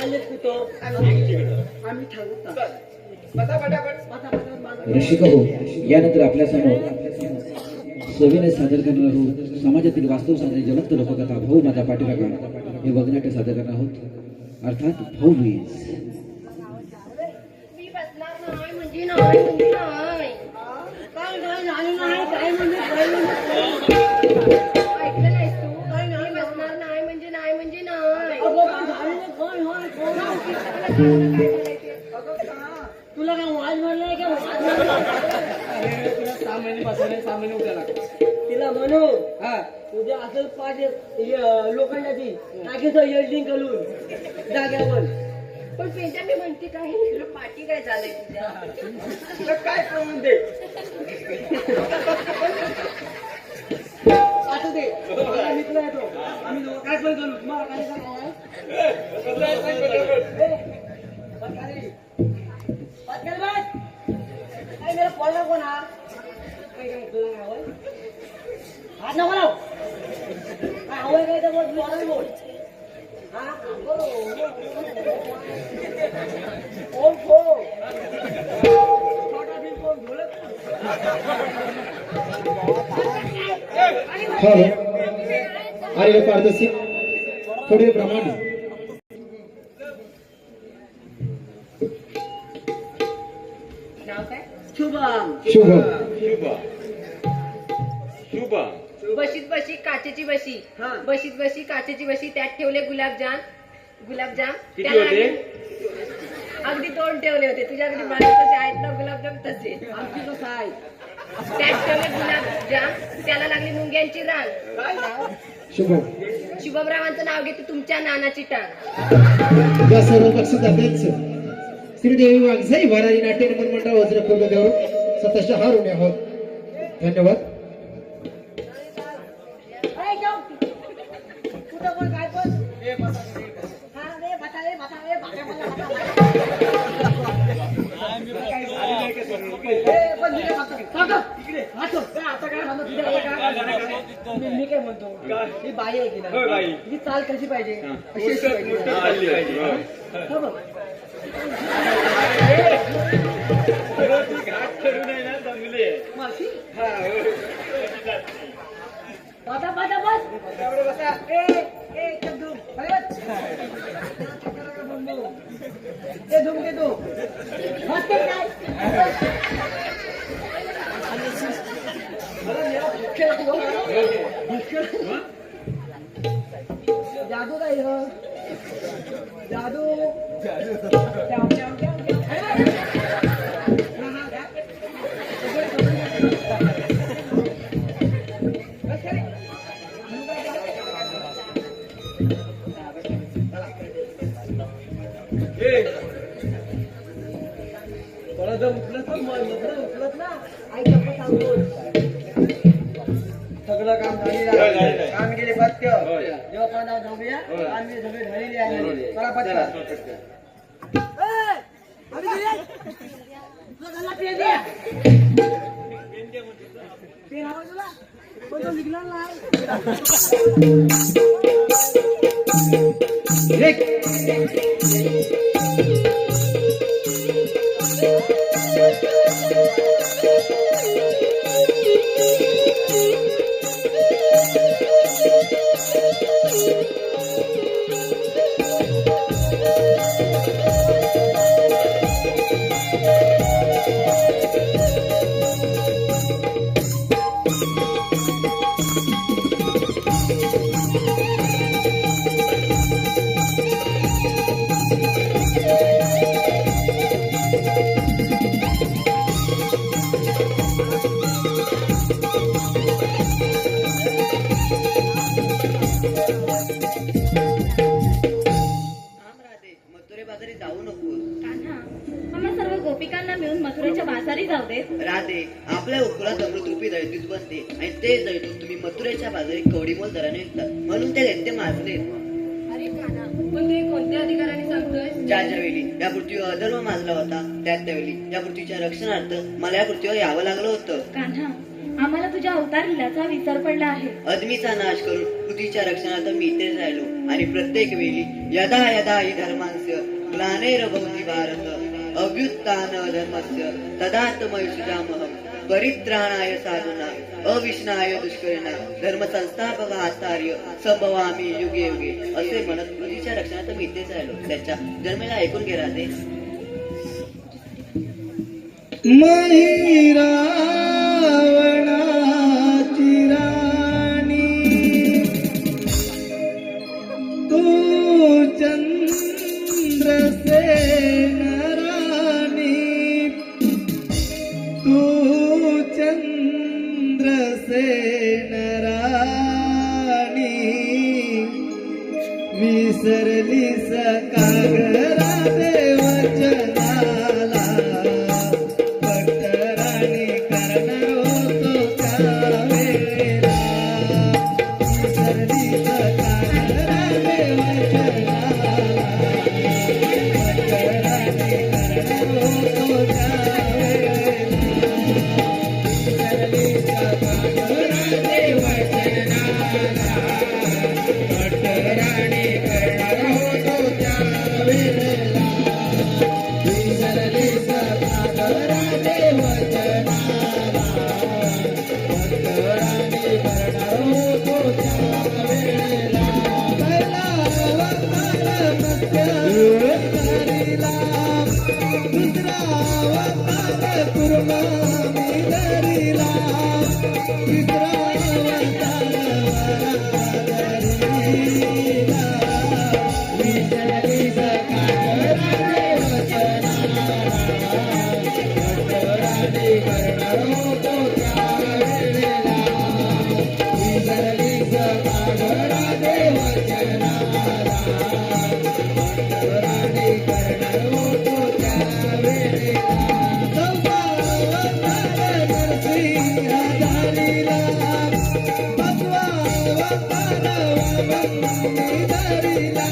आले कुठं आम्ही सांगू तर. बसा पटापट. बसा, बसा, बसा. रसिक हो, यानंतर आपल्या समोर सविनय सादर करणार आहोत समाजातील वास्तव साधने जलद लोककथा भाऊ माझा पाठीराखा हे वगनाट्य सादर करणार आहोत, अर्थात भाऊबीज. मी बसणार नाही म्हणजे नाही म्हणजे नाही. काय नाही झालं नाही, काय म्हणजे काय म्हणजे. ऐकलं नाहीस तू? मी बसणार नाही म्हणजे नाही म्हणजे नाही. अगं, काय झालं नाही, काय होय, कोण आहे? काय बोलायचे? तुला काय वाज म्हणलाय का वाज म्हणलाय? अरे तुला 6 महिने बसवले, 6 महिने उद्या लागले. तिला म्हणू हा उद्या असं पाहिजे लोखंडाची टाकीचं वेल्डिंग करून जाग्यावर. पण पेंटा मी म्हणते काही तुला पाठी काय झालंय तुझ्या? तुला काय करून दे. असू दे, माझा मित्र येतो, आम्ही दोघं काय पण करू. मला काय सांगावं? काय मेरा पोरगा कोण हा? हात नको लाव. काय हवंय काय तर बोल, बोलायला बोल. हा? कोण खो? छोटा भीम कोण बोलत? हॅलो, आर्य पारदर्शी पुढील प्रमाणे नाव काय? शुभम. शुभ बशीत बशी काचेची बशी. हा. बशीत बशी काचेची बशी, त्यात ठेवले गुलाबजाम. किती त्याला होते? अगदी 2 ठेवले होते. तुझ्या अगदी मला तसे आहेत ना गुलाबजाम तसे. आमची कसं आहे? त्यात ठेवले गुलाबजाम, त्याला लागली मुंग्यांची रांग. शुभ शुभमरावांचं नाव घेते तुमच्या नानाची टांग. या सर्व पक्षाध्यक्ष श्रीदेवी वाघसाई भरारी नाट्य निर्माण मंडळ वज्रपूर्व देऊळ सतत हारून आहोत. धन्यवाद. अरे जाऊ. कुठं कोण काय पण? हा रे, बसा रे, बसा रे, बसा, बसा, बसा. ए, पण मी काय सांगतो? सांगा. हात सोड. काय आता काय सांगतो तुझ्या आता काय? मी काय म्हणतो? ही बाई आहे की होय, बाई. नाही? ही चाल कशी पाहिजे? हा. अशी अशी पाहिजे. हा, आली पाहिजे, होय. हो बघ. घाट ठरून आहे ना जमले. माशी? हा, होय. बसा, बसा, बस. बसा. ए, चल धूम. अरे बस. ए, धूम घे तू. बस ते काय? अरे मेरा भूखे लागलो. जादू काय हो? जादू. जाऊ, जाऊ, जाऊ, जाऊ. अरे बस. हा, हा, जा. बस रे. थोडा जर उठलं तर उचलत ना. आई गप्पा सांगतो. सगळं काम झालेलं होय, आहे. झालेलं आहे. काम गेले पत्य. होय. जेव्हा पाण्यावर जाऊया होय. आम्ही सगळे झालेले आहे. चला पत्य. पेन हवा तुला? पण तो निघणार नाही. मथुरे बाजारी जाऊ नको. कान्हा, आम्हा सर्व गोपिकांना मिळून मथुरेच्या बाजारी जाऊ देत. राधे, आपल्या उकळात अमृतरूपी दैतीच बनते आणि ते दैतून तुम्ही मथुरेच्या बाजारी कवडीमोल दराने विकतात म्हणून ते दैत्य माजले. अरे काना, पण ते कोणत्या अधिकाराने सांगतोय? ज्या वेळी या पृथ्वीवर अधर्म माजला होता त्यावेळी या पृथ्वीच्या रक्षणार्थ मला या पृथ्वीवर यावं लागलं होतं. कान्हा, आम्हाला तुझ्या अवतार लीलाचा विसर पडला आहे. अदमीचा नाश करून पृथ्वीच्या रक्षणार्थ मी इथेच राहिलो आणि प्रत्येक वेळी यदा यदा हि धर्मांस्य ग्लानेरभवति भारत अभ्युत्थान धर्मस्य तदात्मय सुजामहं परित्राणाय साधूना अविष्णाय दुष्करिणा धर्म संस्थापक आचार्य संभवामी युगे युगे असे म्हणत पृथ्वीच्या रक्षणार्थ मी इथेच राहिलो. त्याच्या जन्मेला ऐकून घे राधे. महिरावणाची राणी तू चंद्रसेन राणी तू चंद्रसेन राणी विसरली सकागरा देवचनाला पटराणी करणार होतो त्यावेळेला विसरली सकागरा देवचनाला पटराणी करणार होतो त्यावेळेला विसरली सकागरा देवचनाला पटराणी करणार होतो त्यावेळेला विसरली सकागरा देवचनाला पटराणी करणार होतो त्यावेळेला पहिला अवतार मत्स्यधारीला दुसरा अवतार कुर्मामी धरीला तिसरा अवतार वराधरीला विसरली सकागरा देवचनाला पटराणी करणार होतो त्यावेळेला विसरली सकागरा देवचनाला पटराणी करणार होतो त्यावेळेला चौथा अवतार नरसिंहधारीला पाचवा अवतार वामनी धरीला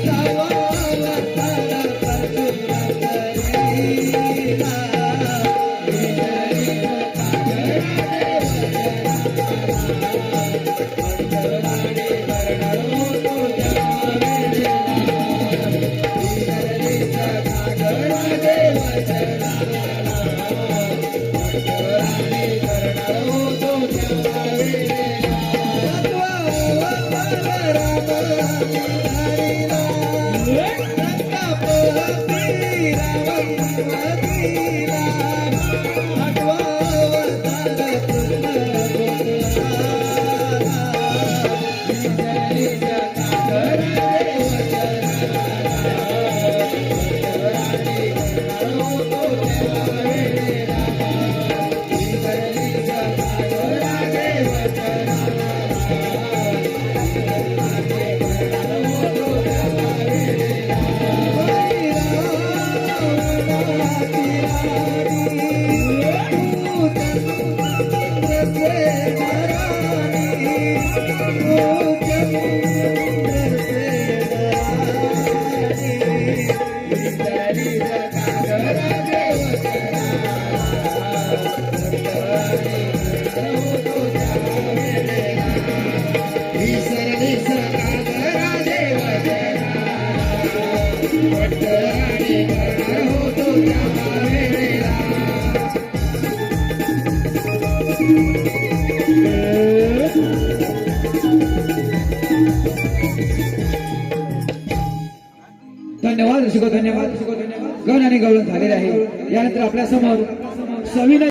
सहावा अवतार परशुराम धन्यवाद. गण आणि गवळण झालेले आहे. यानंतर आपल्या समोर सविनय